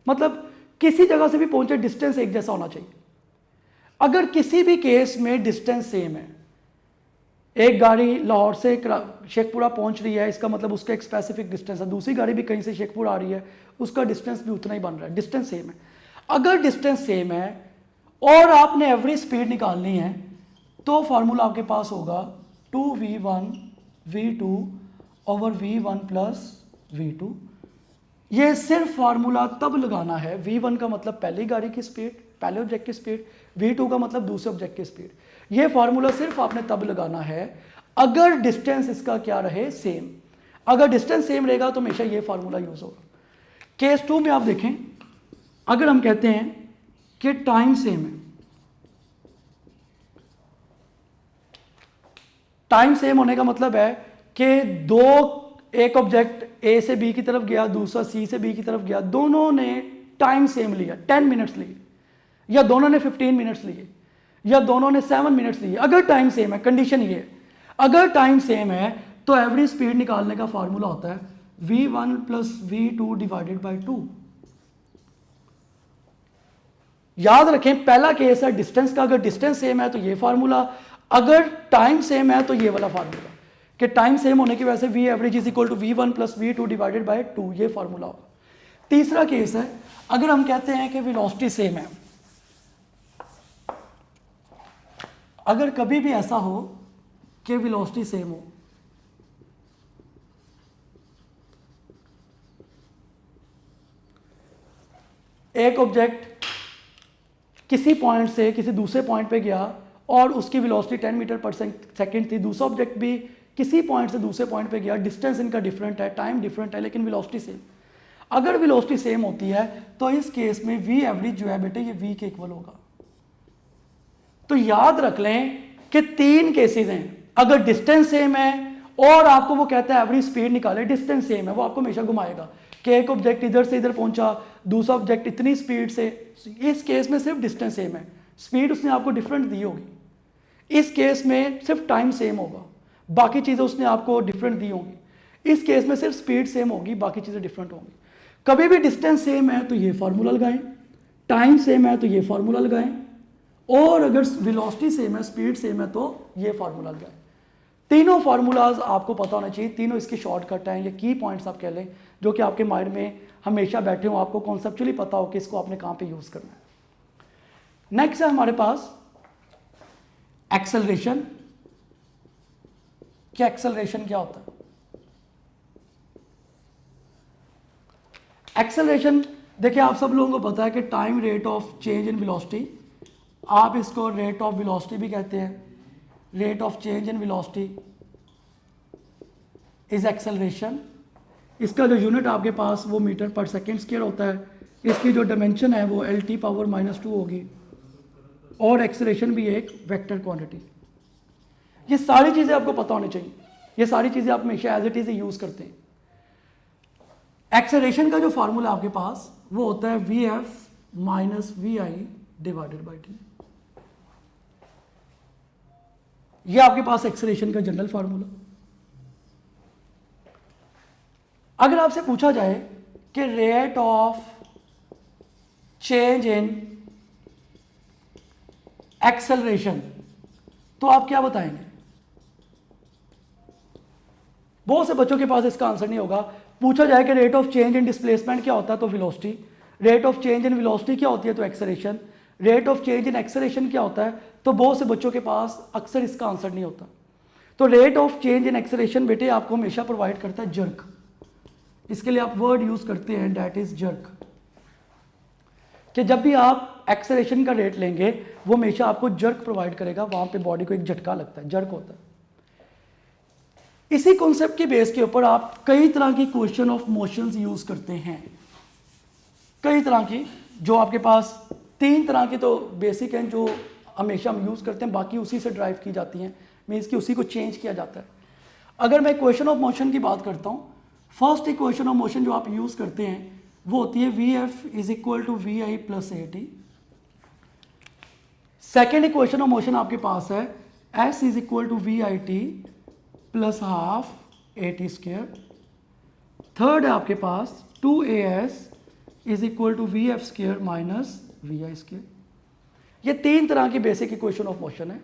मतलब किसी जगह से भी पहुंचे, डिस्टेंस एक जैसा होना चाहिए। अगर किसी भी केस में डिस्टेंस सेम है, एक गाड़ी लाहौर से शेखपुरा पहुंच रही है, इसका मतलब उसका एक स्पेसिफिक डिस्टेंस है, दूसरी गाड़ी भी कहीं से शेखपुरा आ रही है, उसका डिस्टेंस भी उतना ही बन रहा है, डिस्टेंस सेम है। अगर डिस्टेंस सेम है और आपने एवरेज स्पीड निकालनी है, तो फार्मूला आपके पास होगा 2v1 v2 over v1 plus v2। ये सिर्फ फार्मूला तब लगाना है, v1 का मतलब पहली गाड़ी की स्पीड, पहले ऑब्जेक्ट की स्पीड, v2 का मतलब दूसरे ऑब्जेक्ट की स्पीड। ये फार्मूला सिर्फ आपने तब लगाना है अगर डिस्टेंस इसका क्या रहे, सेम। अगर डिस्टेंस सेम रहेगा तो हमेशा ये फार्मूला यूज होगा। केस 2 में आप देखें, अगर हम कहते हैं कि टाइम सेम है, टाइम सेम होने का मतलब है कि एक ऑब्जेक्ट ए से बी की तरफ गया, दूसरा सी से बी की तरफ गया, दोनों ने टाइम सेम लिया, 10 मिनट्स लिए, या दोनों ने 15 मिनट्स लिए, या दोनों ने 7 मिनट्स लिए। अगर टाइम सेम है, कंडीशन ये है, अगर टाइम सेम है तो एवरेज स्पीड निकालने का फार्मूला होता है v1 plus v2 divided by 2। याद रखें पहला केस है डिस्टेंस का, अगर डिस्टेंस सेम है तो ये फार्मूला, अगर टाइम सेम है तो ये वाला फार्मूला, कि टाइम सेम होने की वजह से V average is equal to V1 plus V2 divided by 2, ये फार्मूला होगा। तीसरा केस है अगर हम कहते हैं कि वेलोसिटी सेम है, अगर कभी भी ऐसा हो कि वेलोसिटी सेम हो, एक ऑब्जेक्ट किसी पॉइंट से किसी दूसरे पॉइंट पे गया और उसकी वेलोसिटी 10 मीटर पर सेकंड थी, दूसरा ऑब्जेक्ट भी किसी पॉइंट से दूसरे पॉइंट पे गया, डिस्टेंस इनका डिफरेंट है, टाइम डिफरेंट है, लेकिन वेलोसिटी सेम। अगर वेलोसिटी सेम होती है तो इस केस में वी एवरेज जो है बेटे ये वी के इक्वल होगा। तो याद रख लें कि 3 केसेस हैं, अगर डिस्टेंस सेम है और आपको वो कहता है एवरेज स्पीड निकाले, डिस्टेंस सेम है, वो आपको हमेशा घुमाएगा कि एक ऑब्जेक्ट इधर से इधर पहुंचा, दूसरा ऑब्जेक्ट इतनी स्पीड से, इस केस में सिर्फ डिस्टेंस सेम है, स्पीड उसने आपको डिफरेंट दी होगी। इस केस में सिर्फ टाइम सेम होगा, बाकी चीज़ें उसने आपको डिफरेंट दी होंगी। इस केस में सिर्फ स्पीड सेम होगी, बाकी चीज़ें डिफरेंट होंगी। कभी भी डिस्टेंस सेम है तो ये फार्मूला लगाएं, टाइम सेम है तो ये फार्मूला लगाएं, और अगर वेलोसिटी सेम है, स्पीड सेम है तो ये फार्मूला लगाएं। तीनों फार्मूलाज आपको पता होना चाहिए, तीनों इसके शॉर्टकट हैं, ये की पॉइंट्स आप कह लें जो कि आपके माइंड में हमेशा बैठे हो, आपको कॉन्सेप्चुअली पता हो कि इसको आपने कहाँ पे यूज़ करना है। नेक्स्ट है हमारे पास एक्सेलरेशन। क्या एक्सेलरेशन क्या होता है? एक्सेलरेशन देखिए आप सब लोगों को पता है कि time rate of change in velocity, आप इसको रेट ऑफ वेलोसिटी भी कहते हैं, rate of change in velocity is acceleration. इसका जो यूनिट आपके पास वो मीटर पर सेकेंड स्क्वायर होता है, इसकी जो डायमेंशन है वो LT पावर -2 होगी, और एक्सेलरेशन भी एक वेक्टर क्वांटिटी। ये सारी चीज़ें आपको पता होनी चाहिए, ये सारी चीज़ें आप हमेशा एज इट इज यूज़ करते हैं। एक्सेलरेशन का जो फार्मूला आपके पास वो होता है VF minus VI divided by T। ये आपके पास एक्सेलरेशन का जनरल फार्मूला। अगर आपसे पूछा जाए कि rate of change in acceleration, तो आप क्या बताएंगे? बहुत से बच्चों के पास इसका आंसर नहीं होगा। पूछा जाए कि rate of change in displacement क्या होता है तो velocity, rate of change in velocity क्या होती है तो acceleration, rate of change in acceleration क्या होता है, तो बहुत से बच्चों के पास अक्सर इसका आंसर नहीं होता। तो rate of change in acceleration बेटे आपको हमेशा प्रोवाइड करता है जर्क। इसके लिए आप वर्ड यूज करते हैं दैट इज जर्क, कि जब भी आप एक्सेलरेशन का रेट लेंगे वो हमेशा आपको जर्क प्रोवाइड करेगा, वहां पे बॉडी को एक झटका लगता है, जर्क होता है। इसी कॉन्सेप्ट के बेस के ऊपर आप कई तरह की क्वेश्चन ऑफ मोशंस यूज करते हैं, कई तरह की, जो आपके पास 3 तरह की तो बेसिक हैं जो हमेशा हम यूज करते हैं, बाकी उसी से ड्राइव की जाती हैं, मीन्स कि उसी को चेंज किया जाता है। अगर मैं इक्वेशन ऑफ मोशन की बात करता हूँ, फर्स्ट इक्वेशन ऑफ मोशन जो आप यूज करते हैं वो होती है VF is equal to VI plus AT। Second equation of motion आपके पास है S is equal to VIT plus half AT square. Third है आपके पास 2AS is equal to VF square minus VI square. ये 3 तरह की बेसिक इक्वेशन ऑफ मोशन है।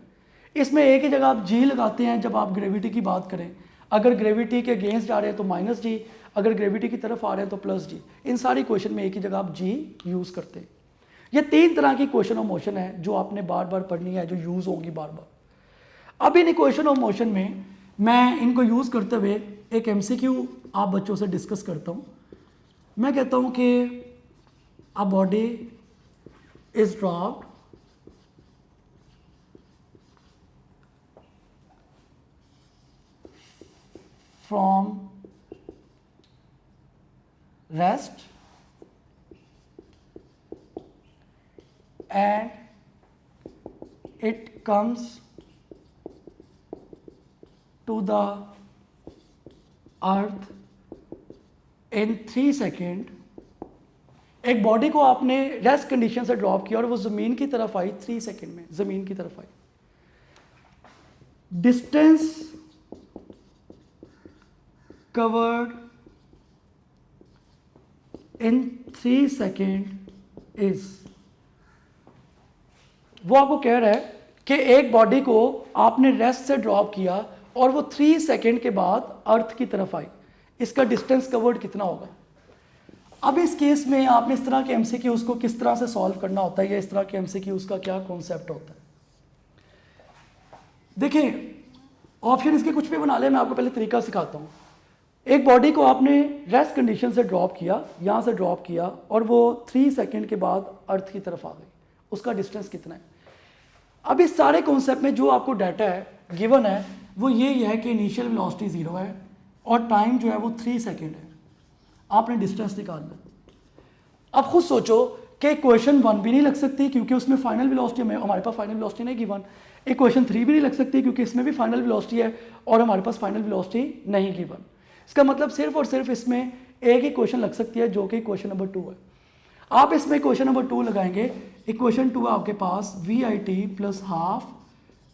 इसमें एक ही जगह आप G लगाते हैं जब आप ग्रेविटी की बात करें, अगर ग्रेविटी के अगेंस्ट जा रहे हैं तो -G, अगर ग्रेविटी की तरफ आ रहे हैं तो +G। इन सारी क्वेश्चन में एक ही जगह आप G यूज़ करते हैं। ये 3 तरह की क्वेश्चन ऑफ मोशन है जो आपने बार बार पढ़नी है, जो यूज़ होंगी बार बार। अब इन इक्वेशन ऑफ मोशन में मैं इनको यूज़ करते हुए एक MCQ आप बच्चों से डिस्कस करता हूँ। मैं कहता हूँ कि a body is dropped from rest and it comes to the earth in 3 second. एक बॉडी को आपने रेस्ट कंडीशन से ड्रॉप किया और वो ज़मीन की तरफ आई 3 सेकेंड में, ज़मीन की तरफ आई। Distance covered in 3 seconds is, वो आपको कह रहा है कि एक बॉडी को आपने रेस्ट से ड्रॉप किया और वो 3 सेकेंड के बाद अर्थ की तरफ आई, इसका डिस्टेंस कवर्ड कितना होगा। अब इस केस में आपने इस तरह के एमसीक्यूज को किस तरह से सॉल्व करना होता है या इस तरह के एमसीक्यूज का क्या कॉन्सेप्ट होता है। देखिए ऑप्शन इसके कुछ भी बना ले, मैं आपको पहले तरीका सिखाता हूँ। एक बॉडी को आपने रेस्ट कंडीशन से ड्रॉप किया, यहाँ से ड्रॉप किया और वो 3 सेकेंड के बाद अर्थ की तरफ आ गई, उसका डिस्टेंस कितना है। अब इस सारे कॉन्सेप्ट में जो आपको डाटा है गिवन है वो ये है कि इनिशियल वेलोसिटी 0 है और टाइम जो है वो 3 सेकेंड है, आपने डिस्टेंस निकालना है। अब खुद सोचो कि इक्वेशन 1 भी नहीं लग सकती क्योंकि उसमें फाइनल वेलोसिटी में हमारे पास फाइनल वेलोसिटी नहीं गिवन। इक्वेशन 3 भी नहीं लग सकती क्योंकि इसमें भी फाइनल वेलोसिटी है और हमारे पास फाइनल वेलोसिटी नहीं गिवन। इसका मतलब सिर्फ और सिर्फ इसमें एक ही क्वेश्चन लग सकती है जो कि क्वेश्चन नंबर 2 है। आप इसमें क्वेश्चन नंबर 2 लगाएंगे, इक्वेशन 2 है आपके पास VIT प्लस हाफ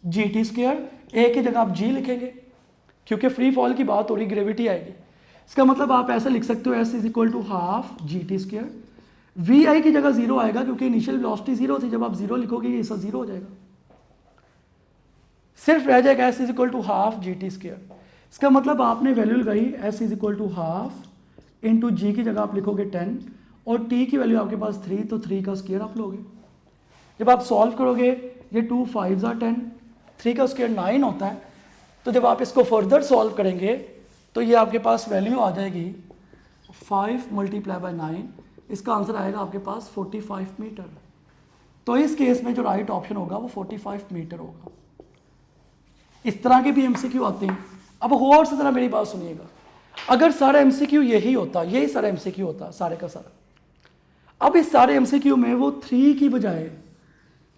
GT², ए की जगह आप G लिखेंगे क्योंकि फ्री फॉल की बात हो रही, ग्रेविटी आएगी। इसका मतलब आप ऐसे लिख सकते हो S = हाफ GT²। VI की जगह 0 आएगा क्योंकि इनिशियल वेलोसिटी 0 थी, जब आप 0 लिखोगे ये सब 0 हो जाएगा, सिर्फ रह जाएगा S = हाफ GT²। इसका मतलब आपने वैल्यू लगाई S = हाफ इंटू G की जगह आप लिखोगे 10 और T की वैल्यू आपके पास 3, तो 3 का स्क्वायर आप लोगे। जब आप सॉल्व करोगे ये 2 5 10, 3 का स्क्वायर 9 होता है, तो जब आप इसको फर्दर सॉल्व करेंगे तो ये आपके पास वैल्यू आ जाएगी 5 × 9, इसका आंसर आएगा आपके पास 45 मीटर। तो इस केस में जो राइट ऑप्शन होगा वो 45 मीटर होगा। इस तरह के भी एमसीक्यू आते हैं। अब और से तरह मेरी बात सुनिएगा, अगर सारा एमसीक्यू यही होता, यही सारा एमसीक्यू होता सारे का सारा, अब इस सारे एमसीक्यू में वो 3 की बजाय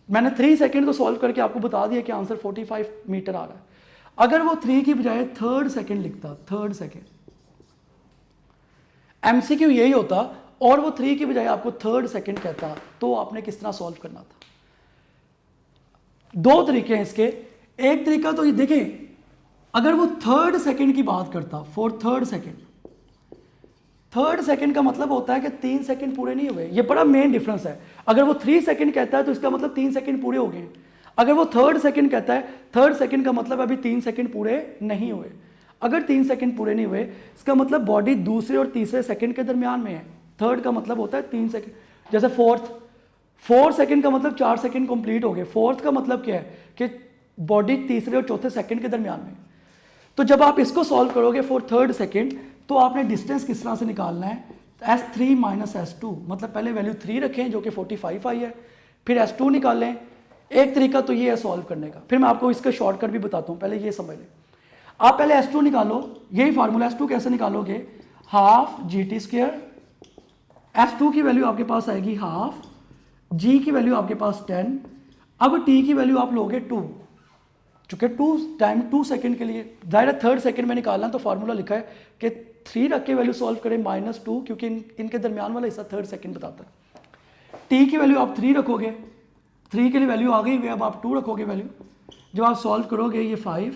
मैंने 3 सेकेंड तो सॉल्व करके आपको बता दिया कि आंसर 45 मीटर आ रहा है, अगर वो 3 की बजाय 3rd सेकेंड लिखता, 3rd सेकेंड एमसीक्यू यही होता और वो 3 की बजाय आपको 3rd सेकेंड कहता, तो आपने किस तरह सॉल्व करना था। 2 तरीके हैं इसके। एक तरीका तो ये देखें, अगर वो 3rd सेकेंड की बात करता, for 3rd second, 3rd second का मतलब होता है कि 3 सेकेंड पूरे नहीं हुए, ये बड़ा मेन डिफरेंस है। अगर वो 3 सेकेंड कहता है तो इसका मतलब 3 सेकेंड पूरे हो गए। अगर वो 3rd सेकेंड कहता है, 3rd सेकेंड का मतलब अभी 3 सेकेंड पूरे नहीं हुए। अगर 3 सेकेंड पूरे नहीं हुए इसका मतलब बॉडी दूसरे और तीसरे सेकेंड के दरमियान में है। 3rd का मतलब होता है 3 सेकेंड, जैसे 4th सेकेंड का मतलब 4 सेकेंड कंप्लीट हो गए। 4th का मतलब क्या है कि बॉडी तीसरे और चौथे सेकेंड के दरमियान में। तो जब आप इसको सॉल्व करोगे फॉर 3rd सेकेंड तो आपने डिस्टेंस किस तरह से निकालना है, S3 - S2, मतलब पहले वैल्यू 3 रखें जो कि 45 आई है, फिर S2 निकालें। एक तरीका तो ये है सॉल्व करने का, फिर मैं आपको इसका शॉर्टकट भी बताता हूँ, पहले ये समझ लें। आप पहले S2 निकालो, यही फार्मूला। S2 कैसे निकालोगे, हाफ GT², S2 की वैल्यू आपके पास आएगी हाफ, G की वैल्यू आपके पास 10, अब T की वैल्यू आप लोगे 2, चूंकि 2 सेकेंड के लिए जाहिर है 3rd सेकेंड में निकालना, तो फार्मूला लिखा है कि 3 रख के वैल्यू सॉल्व करें -2, क्योंकि इनके दरमियान वाला हिस्सा 3rd सेकेंड बताता है। T की वैल्यू आप 3 रखोगे, 3 के लिए वैल्यू आ गई हुई, अब आप 2 रखोगे वैल्यू। जब आप सॉल्व करोगे ये 5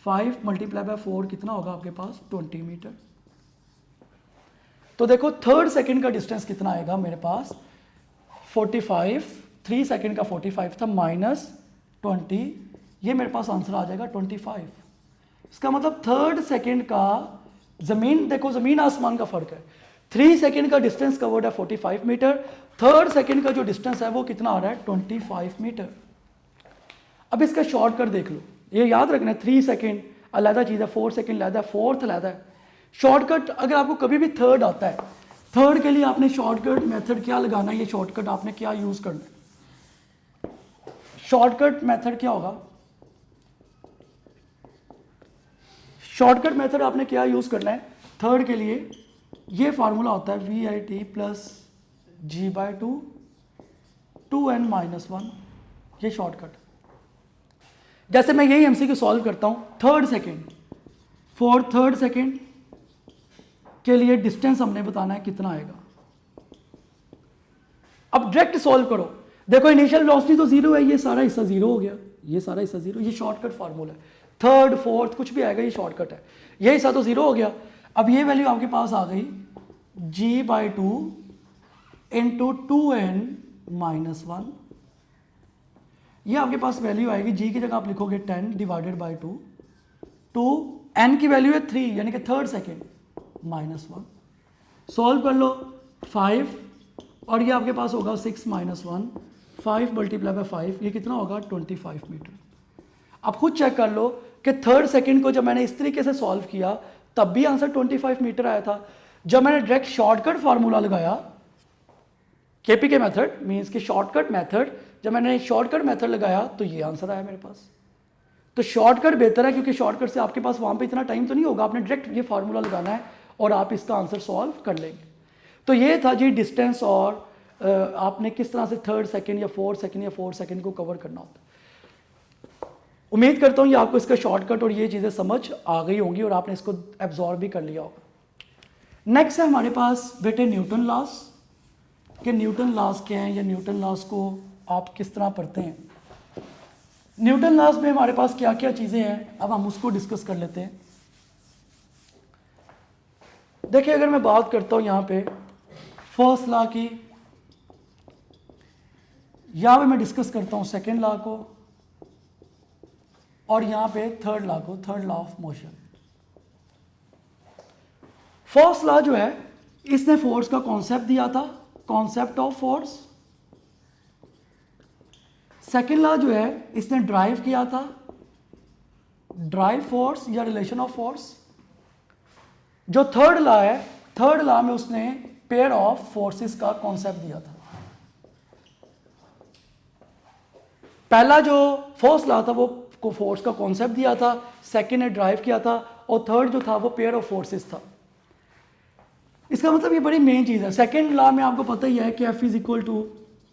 × 4 कितना होगा आपके पास 20 मीटर। तो देखो 3rd सेकेंड का डिस्टेंस कितना आएगा मेरे पास 45, 3 सेकेंड का 45 था -20, ये मेरे पास आंसर आ जाएगा 25। इसका मतलब 3rd सेकेंड का जमीन, देखो जमीन आसमान का फर्क है। 3 सेकेंड का डिस्टेंस कवर्ड है 45 मीटर, 3rd सेकेंड का जो डिस्टेंस है वो कितना आ रहा है 25 मीटर। अब इसका शॉर्टकट देख लो, ये याद रखना है 3 सेकेंड अलग चीज़ है, 4 सेकेंड अलग है, 4th अलग है। शॉर्टकट अगर आपको कभी भी 3rd आता है, 3rd के लिए आपने शॉर्टकट मेथड क्या लगाना है, ये शॉर्टकट आपने क्या यूज करना है। शॉर्टकट मेथड क्या होगा, शॉर्टकट मेथड आपने क्या यूज करना है 3rd के लिए, ये फार्मूला होता है VIT प्लस G/2 2n - 1, ये शॉर्टकट। जैसे मैं यही एमसीक्यू सॉल्व करता हूं 3rd second, for 3rd second के लिए डिस्टेंस हमने बताना है कितना आएगा। अब डायरेक्ट सॉल्व करो, देखो इनिशियल वेलोसिटी तो 0 है, ये सारा हिस्सा 0 हो गया, ये सारा हिस्सा 0, ये शॉर्टकट फार्मूला है। 3rd 4th कुछ भी आएगा, ये शॉर्टकट है। ये हिस्सा तो 0 हो गया, अब ये वैल्यू आपके पास आ गई G/2 × 2n - 1, ये आपके पास वैल्यू आएगी जी की जगह आप लिखोगे 10 डिवाइडेड बाई 2 टू एन की वैल्यू है 3 यानी कि थर्ड सेकेंड -1 सॉल्व कर लो 5 और ये आपके पास होगा 6 -1 5 मल्टीप्लाई बाय 5 ये कितना होगा 25 मीटर। आप खुद चेक कर लो कि थर्ड सेकेंड को जब मैंने इस तरीके से सॉल्व किया तब भी आंसर 25 मीटर आया था। जब मैंने डायरेक्ट शॉर्टकट फार्मूला लगाया केपीके मेथड मींस कि शॉर्टकट मेथड, जब मैंने शॉर्टकट मेथड लगाया तो ये आंसर आया मेरे पास। तो शॉर्टकट बेहतर है क्योंकि शॉर्टकट से आपके पास वहां पे इतना टाइम तो नहीं होगा, आपने डायरेक्ट ये फार्मूला लगाना है और आप इसका आंसर सॉल्व कर लेंगे। तो ये था जी डिस्टेंस और आपने किस तरह से थर्ड सेकेंड या फोर्थ सेकेंड या फोर्थ सेकेंड को कवर करना होता है। उम्मीद करता हूँ ये आपको इसका शॉर्टकट और ये चीज़ें समझ आ गई होंगी और आपने इसको एब्जॉर्ब भी कर लिया होगा। नेक्स्ट है हमारे पास बेटे न्यूटन लॉस कि न्यूटन लॉस क्या है या न्यूटन लॉस को आप किस तरह पढ़ते हैं। न्यूटन लॉस में हमारे पास क्या क्या चीज़ें हैं, अब हम उसको डिस्कस कर लेते हैं। देखिए अगर मैं बात करता हूँ यहाँ पे फर्स्ट लॉ की, यहाँ पे मैं डिस्कस करता हूँ सेकेंड लॉ को और यहाँ पे थर्ड लॉ को, third law of motion. First law जो है इसने फोर्स का कॉन्सेप्ट दिया था, concept of force. Second law जो है इसने ड्राइव किया था, ड्राइव फोर्स या रिलेशन ऑफ फोर्स। जो थर्ड लॉ है, थर्ड लॉ में उसने पेयर ऑफ फोर्सेस का कॉन्सेप्ट दिया था। पहला जो फर्स्ट लॉ था वो को फोर्स का कॉन्सेप्ट दिया था, सेकेंड ने ड्राइव किया था और थर्ड जो था वो पेयर ऑफ फोर्सेस था। इसका मतलब ये बड़ी मेन चीज़ है। सेकेंड लॉ में आपको पता ही है कि F is equal to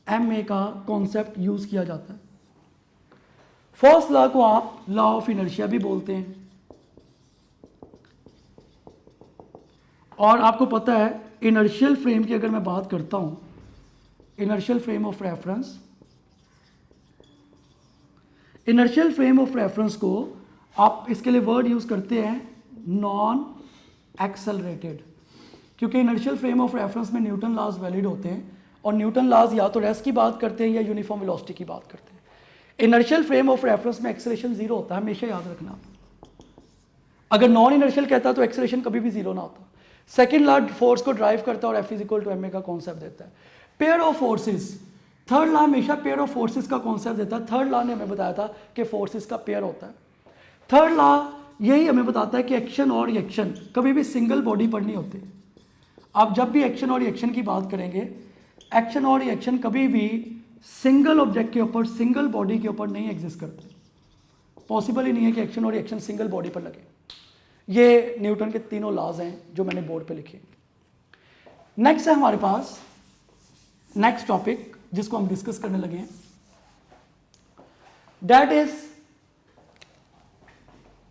M A का कॉन्सेप्ट यूज किया जाता है। फर्स्ट लॉ को आप लॉ ऑफ इनर्शिया भी बोलते हैं और आपको पता है इनर्शियल फ्रेम की अगर मैं बात करता हूं, inertial frame of reference, inertial frame of reference को आप इसके लिए वर्ड यूज करते हैं नॉन एक्सेलरेटेड, क्योंकि इनर्शियल फ्रेम ऑफ रेफरेंस में न्यूटन लॉज वैलिड होते हैं और न्यूटन लॉज या तो रेस्ट की बात करते हैं या यूनिफॉर्म वेलोसिटी की बात करते हैं। इनर्शियल फ्रेम ऑफ रेफरेंस में एक्सेलरेशन जीरो होता है, हमेशा याद रखना। अगर नॉन इनर्शियल कहता तो एक्सेलरेशन कभी भी जीरो ना होता। सेकेंड लॉ फोर्स को ड्राइव करता है और F is equal to M A का कॉन्सेप्ट देता है। Pair of forces, third law हमेशा पेयर ऑफ फोर्सेस का कॉन्सेप्ट देता है। थर्ड लॉ ने हमें बताया था कि फोर्सेस का पेयर होता है। थर्ड लॉ यही हमें बताता है कि एक्शन और रिएक्शन कभी भी सिंगल बॉडी पर नहीं होते। आप जब भी एक्शन और रिएक्शन की बात करेंगे, एक्शन और रिएक्शन कभी भी सिंगल ऑब्जेक्ट के ऊपर, सिंगल बॉडी के ऊपर नहीं एग्जिस्ट करते। पॉसिबल ही नहीं है कि एक्शन और रिएक्शन सिंगल बॉडी पर लगे। ये न्यूटन के तीनों लॉज हैं जो मैंने बोर्ड पे लिखे। नेक्स्ट है हमारे पास नेक्स्ट टॉपिक जिसको हम डिस्कस करने लगे हैं, दैट इज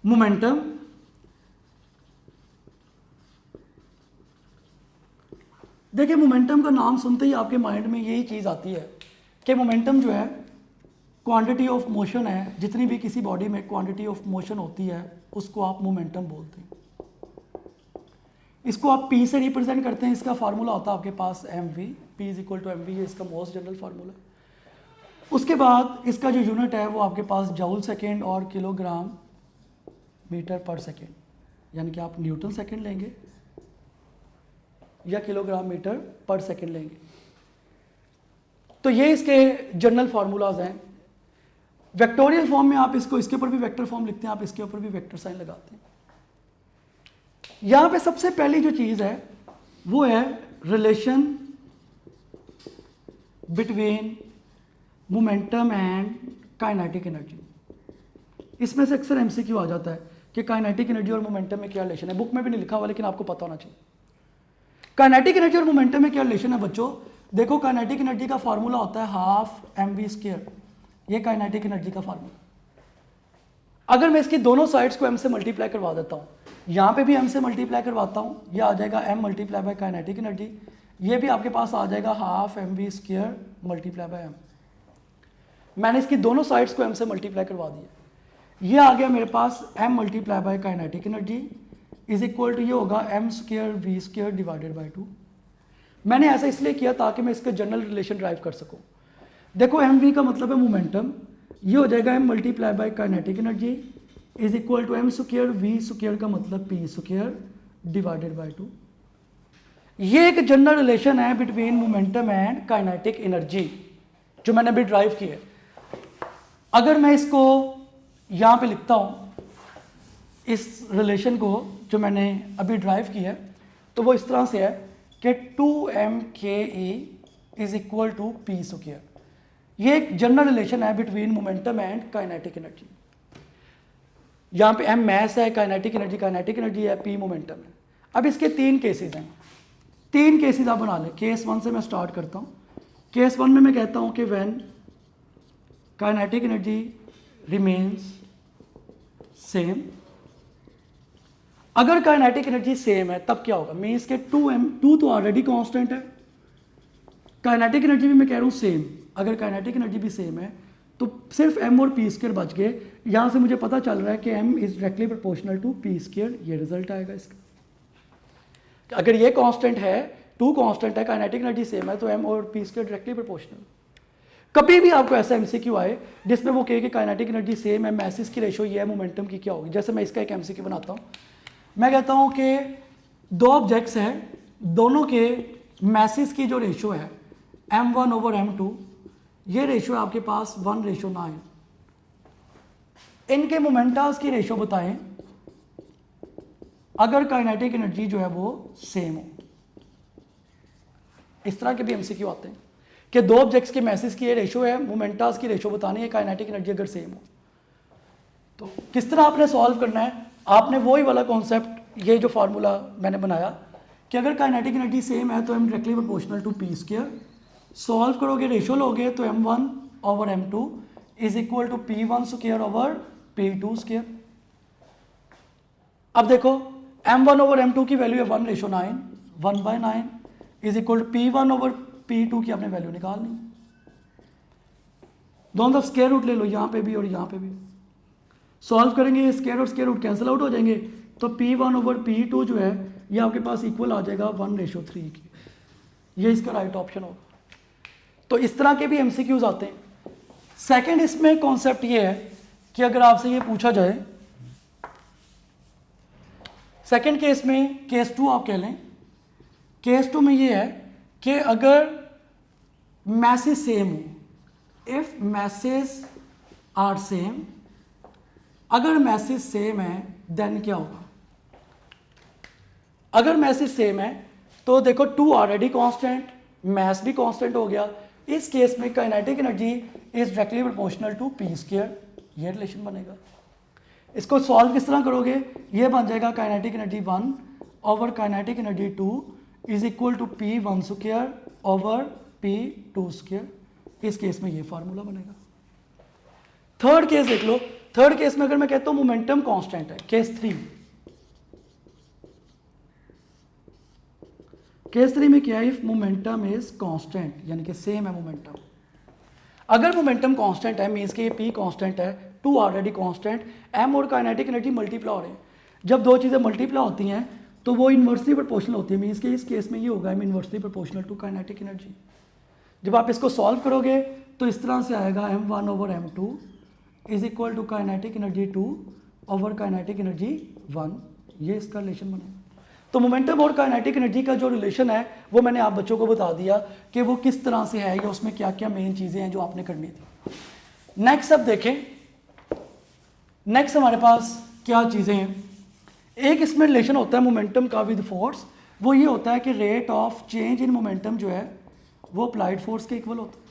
मोमेंटम। देखिए मोमेंटम का नाम सुनते ही आपके माइंड में यही चीज़ आती है कि मोमेंटम जो है क्वांटिटी ऑफ मोशन है। जितनी भी किसी बॉडी में क्वांटिटी ऑफ मोशन होती है उसको आप मोमेंटम बोलते हैं। इसको आप P से रिप्रेजेंट करते हैं। इसका फार्मूला होता है आपके पास mv, P is equal to mv, ये इसका मोस्ट जनरल फार्मूला। उसके बाद इसका जो यूनिट है वो आपके पास जूल सेकेंड और किलोग्राम मीटर पर सेकेंड, यानी कि आप न्यूटन सेकेंड लेंगे या किलोग्राम मीटर पर सेकेंड लेंगे। तो ये इसके जनरल फार्मूलाज हैं। वेक्टोरियल फॉर्म में आप इसको, इसके ऊपर भी वेक्टर फॉर्म लिखते हैं, आप इसके ऊपर भी वेक्टर साइन लगाते हैं। यहां पे सबसे पहली जो चीज है वो है relation between momentum and kinetic energy. इसमें से अक्सर एमसीक्यू आ जाता है कि काइनेटिक एनर्जी और मोमेंटम में क्या रिलेशन है। बुक में भी नहीं लिखा हुआ लेकिन आपको पता होना चाहिए। काइनेटिक एनर्जी और मोमेंटम में क्या रिलेशन है बच्चों? देखो काइनेटिक एनर्जी का फार्मूला होता है हाफ एम वी स्क्वायर। ये काइनेटिक एनर्जी का फार्मूला। अगर मैं इसकी दोनों साइड्स को m से मल्टीप्लाई करवा देता हूँ, यहाँ पे भी m से मल्टीप्लाई करवाता हूँ, ये आ जाएगा m multiply by kinetic energy. ये भी आपके पास आ जाएगा half M V square multiply by m। मैंने इसकी दोनों साइड्स को m से मल्टीप्लाई करवा दिया। ये आ गया मेरे पास m multiply by kinetic energy is equal to ये होगा m square V square divided by 2। मैंने ऐसा इसलिए किया ताकि मैं इसका जनरल रिलेशन ड्राइव कर सकूं। देखो एम वी का मतलब है मोमेंटम, ये हो जाएगा m multiply by kinetic energy is equal to m square v square का मतलब p स्क्वायर डिवाइडेड बाय 2। ये एक जनरल रिलेशन है between momentum and kinetic energy जो मैंने अभी ड्राइव की है। अगर मैं इसको यहाँ पे लिखता हूँ इस रिलेशन को जो मैंने अभी ड्राइव की है, तो वो इस तरह से है कि 2mke is equal to P square. ये एक जनरल रिलेशन है between momentum and kinetic energy. यहाँ पे m मैस है, काइनेटिक एनर्जी है, p मोमेंटम है। अब इसके 3 केसेस हैं, 3 केसेस आप बना लें। केस 1 से मैं स्टार्ट करता हूँ। केस 1 में मैं कहता हूँ कि when kinetic energy remains same, अगर काइनेटिक एनर्जी सेम है तब क्या होगा, मीन्स के 2 तो ऑलरेडी कांस्टेंट है, काइनेटिक एनर्जी भी मैं कह रहा हूँ सेम। अगर काइनेटिक एनर्जी भी सेम है तो सिर्फ m और p स्क्वायर बच गए। यहाँ से मुझे पता चल रहा है कि m is directly proportional to p square, ये रिजल्ट आएगा इसका। अगर ये कांस्टेंट है, 2 कांस्टेंट है, काइनेटिक एनर्जी सेम है, तो m और p स्क्वायर डायरेक्टली प्रोपोर्शनल। कभी भी आपको ऐसा एमसीक्यू आए जिसमें वो कहे कि काइनेटिक एनर्जी सेम है, मैसेज की रेशो ये है, मोमेंटम की क्या होगी। जैसे मैं इसका एक एमसीक्यू बनाता हूँ। मैं कहता हूँ कि 2 ऑब्जेक्ट्स हैं, दोनों के मैसेज की जो रेशो है m1 ओवर m2, ये रेशो है आपके पास 1:9। इनके मोमेंटास की रेशो बताएं अगर काइनेटिक एनर्जी जो है वो सेम हो। इस तरह के भी एमसीक्यू आते हैं कि 2 ऑब्जेक्ट्स के मैसेज की ये रेशो है, मोमेंटास की रेशो बतानी है, काइनेटिक एनर्जी अगर सेम हो। तो किस तरह आपने सॉल्व करना है, आपने वही वाला कॉन्सेप्ट, ये जो फार्मूला मैंने बनाया कि अगर काइनेटिक एनर्जी सेम है तो m directly proportional to p square. Solve करोगे, रेशो लोगे तो m1 over m2 is equal to p1 square over p2 square. अब देखो m1 ओवर m2 की वैल्यू है 1:9, 1/9 is equal to p1 over p2 की आपने वैल्यू निकालनी। दोनों तरफ स्क्वायर रूट ले लो, यहाँ पे भी और यहाँ पे भी। सॉल्व करेंगे, स्क्वायर और स्क्वायर रूट कैंसिल आउट हो जाएंगे, तो p1 ओवर p2 जो है ये आपके पास इक्वल आ जाएगा 1:3 की। ये इसका राइट ऑप्शन होगा। तो इस तरह के भी एमसीक्यूज आते हैं। सेकंड इसमें कॉन्सेप्ट ये है कि अगर आपसे ये पूछा जाए, सेकंड केस में, केस 2 आप कह लें, केस 2 में ये है कि अगर मैसेज सेम हो, इफ मैसेज आर सेम, अगर मैसेज सेम है देन क्या होगा। अगर मैसेज सेम है तो देखो 2 ऑलरेडी कांस्टेंट, मैस भी कांस्टेंट हो गया। इस केस में kinetic energy is directly proportional to p square, ये रिलेशन बनेगा। इसको सॉल्व किस तरह करोगे, ये बन जाएगा kinetic energy 1 over kinetic energy 2 is equal to p1 square over p2 square. इस केस में ये फार्मूला बनेगा। थर्ड केस देख लो। थर्ड केस में अगर मैं कहता हूं मोमेंटम कांस्टेंट है, केस 3, केस 3 में क्या है, इफ मोमेंटम इज कांस्टेंट, यानी कि सेम है मोमेंटम। अगर मोमेंटम कांस्टेंट है मींस कि ये p कांस्टेंट है, 2 ऑलरेडी कांस्टेंट, m और काइनेटिक एनर्जी मल्टीप्लाई हो रहे हैं। जब 2 चीजें मल्टीप्लाई होती हैं तो वो इन्वर्सली प्रोपोर्शनल होती है, मींस कि इस केस में ये होगा m inversely proportional to kinetic energy. जब आप इसको सॉल्व करोगे तो इस तरह से आएगा m1 over m2 is equal to kinetic energy 2 over kinetic energy 1। ये इसका रिलेशन बनेगा। तो मोमेंटम और काइनेटिक एनर्जी का जो रिलेशन है वो मैंने आप बच्चों को बता दिया कि वो किस तरह से है या उसमें क्या क्या मेन चीज़ें हैं जो आपने करनी थी। नेक्स्ट अब देखें, नेक्स्ट हमारे पास क्या चीज़ें हैं। एक इसमें रिलेशन होता है मोमेंटम का विद फोर्स, वो ये होता है कि rate of change in momentum जो है वो अप्लाइड फोर्स के इक्वल होता है।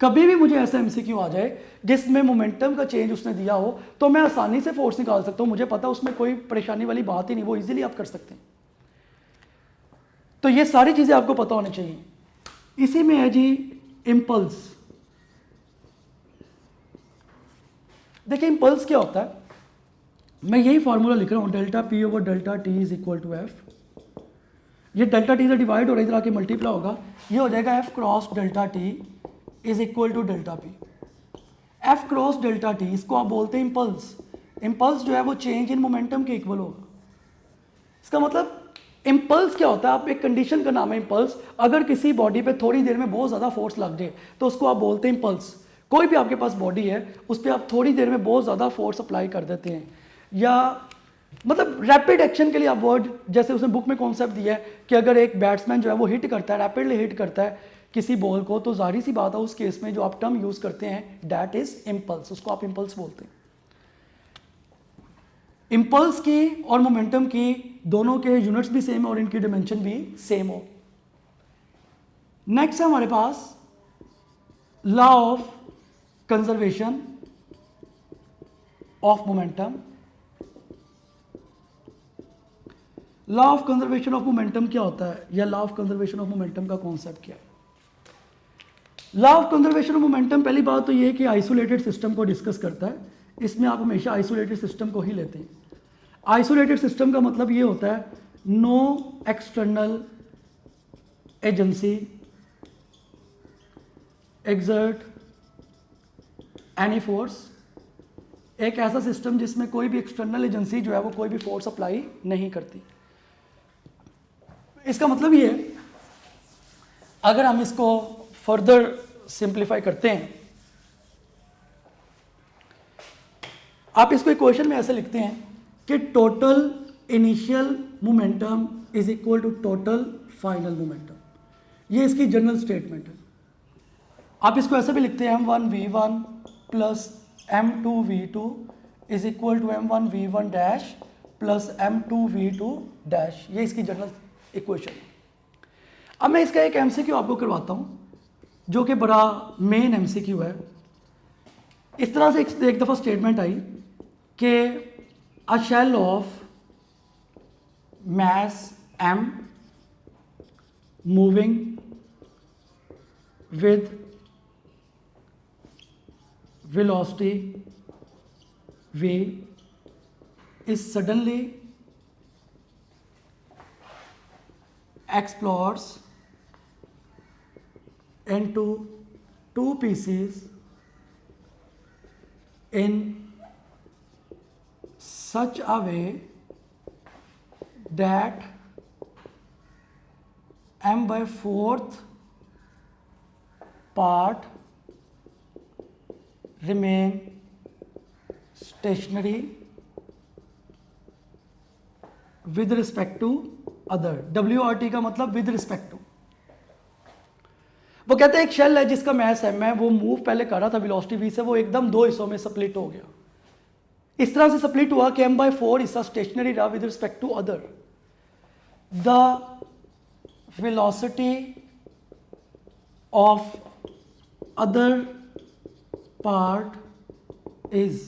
कभी भी मुझे ऐसा एमसीक्यू आ जाए जिसमें मोमेंटम का चेंज उसने दिया हो तो मैं आसानी से फोर्स निकाल सकता हूं, मुझे पता उसमें कोई परेशानी वाली बात ही नहीं, वो इजीली आप कर सकते हैं। तो ये सारी चीजें आपको पता होनी चाहिए। इसी में है जी इंपल्स। देखिए इंपल्स क्या होता है, मैं यही फॉर्मूला लिख रहा हूं, delta P over delta T is equal to F. ये डेल्टा टी से डिवाइड हो रहा है, इधर आके मल्टीप्लाई होगा, ये हो जाएगा F cross delta T is equal to delta P. F cross delta T, इसको आप बोलते हैं इंपल्स। इंपल्स जो है वो चेंज इन मोमेंटम के इक्वल होगा। इसका मतलब इंपल्स क्या होता है, आप एक कंडीशन का नाम है इंपल्स। अगर किसी बॉडी पे थोड़ी देर में बहुत ज़्यादा फोर्स लग जाए तो उसको आप बोलते हैं इंपल्स। कोई भी आपके पास बॉडी है उस पर आप थोड़ी देर में बहुत ज़्यादा फोर्स अप्लाई कर देते हैं, या मतलब रैपिड एक्शन के लिए आप वर्ड, जैसे उसने बुक में कॉन्सेप्ट दिया है कि अगर एक बैट्समैन जो है वो हिट करता है, रैपिडली हिट करता है किसी बॉल को, तो जाहिर सी बात है उस केस में जो आप टर्म यूज़ करते हैं दैट इज़ इम्पल्स, उसको आप इम्पल्स बोलते हैं। इम्पल्स की और मोमेंटम की दोनों के यूनिट्स भी सेम और इनकी डिमेंशन भी सेम हो। नेक्स्ट है हमारे पास law of conservation of momentum. Law of conservation of momentum क्या होता है, या law of conservation of momentum का कॉन्सेप्ट क्या है? Law of conservation of momentum, पहली बात तो ये है कि आइसोलेटेड सिस्टम को डिस्कस करता है। इसमें आप हमेशा आइसोलेटेड सिस्टम को ही लेते हैं। आइसोलेटेड सिस्टम का मतलब ये होता है no external agency exert any force, एक ऐसा सिस्टम जिसमें कोई भी एक्सटर्नल एजेंसी जो है वो कोई भी फोर्स अप्लाई नहीं करती। इसका मतलब ये है, अगर हम इसको फर्दर सिंप्लीफाई करते हैं, आप इसको इक्वेशन में ऐसे लिखते हैं कि total initial momentum is equal to total final momentum. ये इसकी जनरल स्टेटमेंट है। आप इसको ऐसे भी लिखते हैं m1v1 plus m2v2 is equal to m1v1 dash plus m2v2 dash. ये इसकी जनरल इक्वेशन है। अब मैं इसका एक एमसीक्यू आपको करवाता हूँ जो कि बड़ा मेन एमसीक्यू है। इस तरह से एक दफ़ा स्टेटमेंट आई कि a shell of mass m moving with velocity v is suddenly explodes into two pieces in such a way that m by fourth part remain stationary with respect to other। WRT का मतलब with respect to। वो कहते हैं एक shell है जिसका mess m है, वो मूव पहले कर रहा था वेलोसिटी v से, वो एकदम दो हिस्सों में स्प्लिट हो गया। इस तरह से स्प्लिट हुआ कि m by 4 हिस्सा स्टेशनरी रहा with respect to other. The velocity of other part is,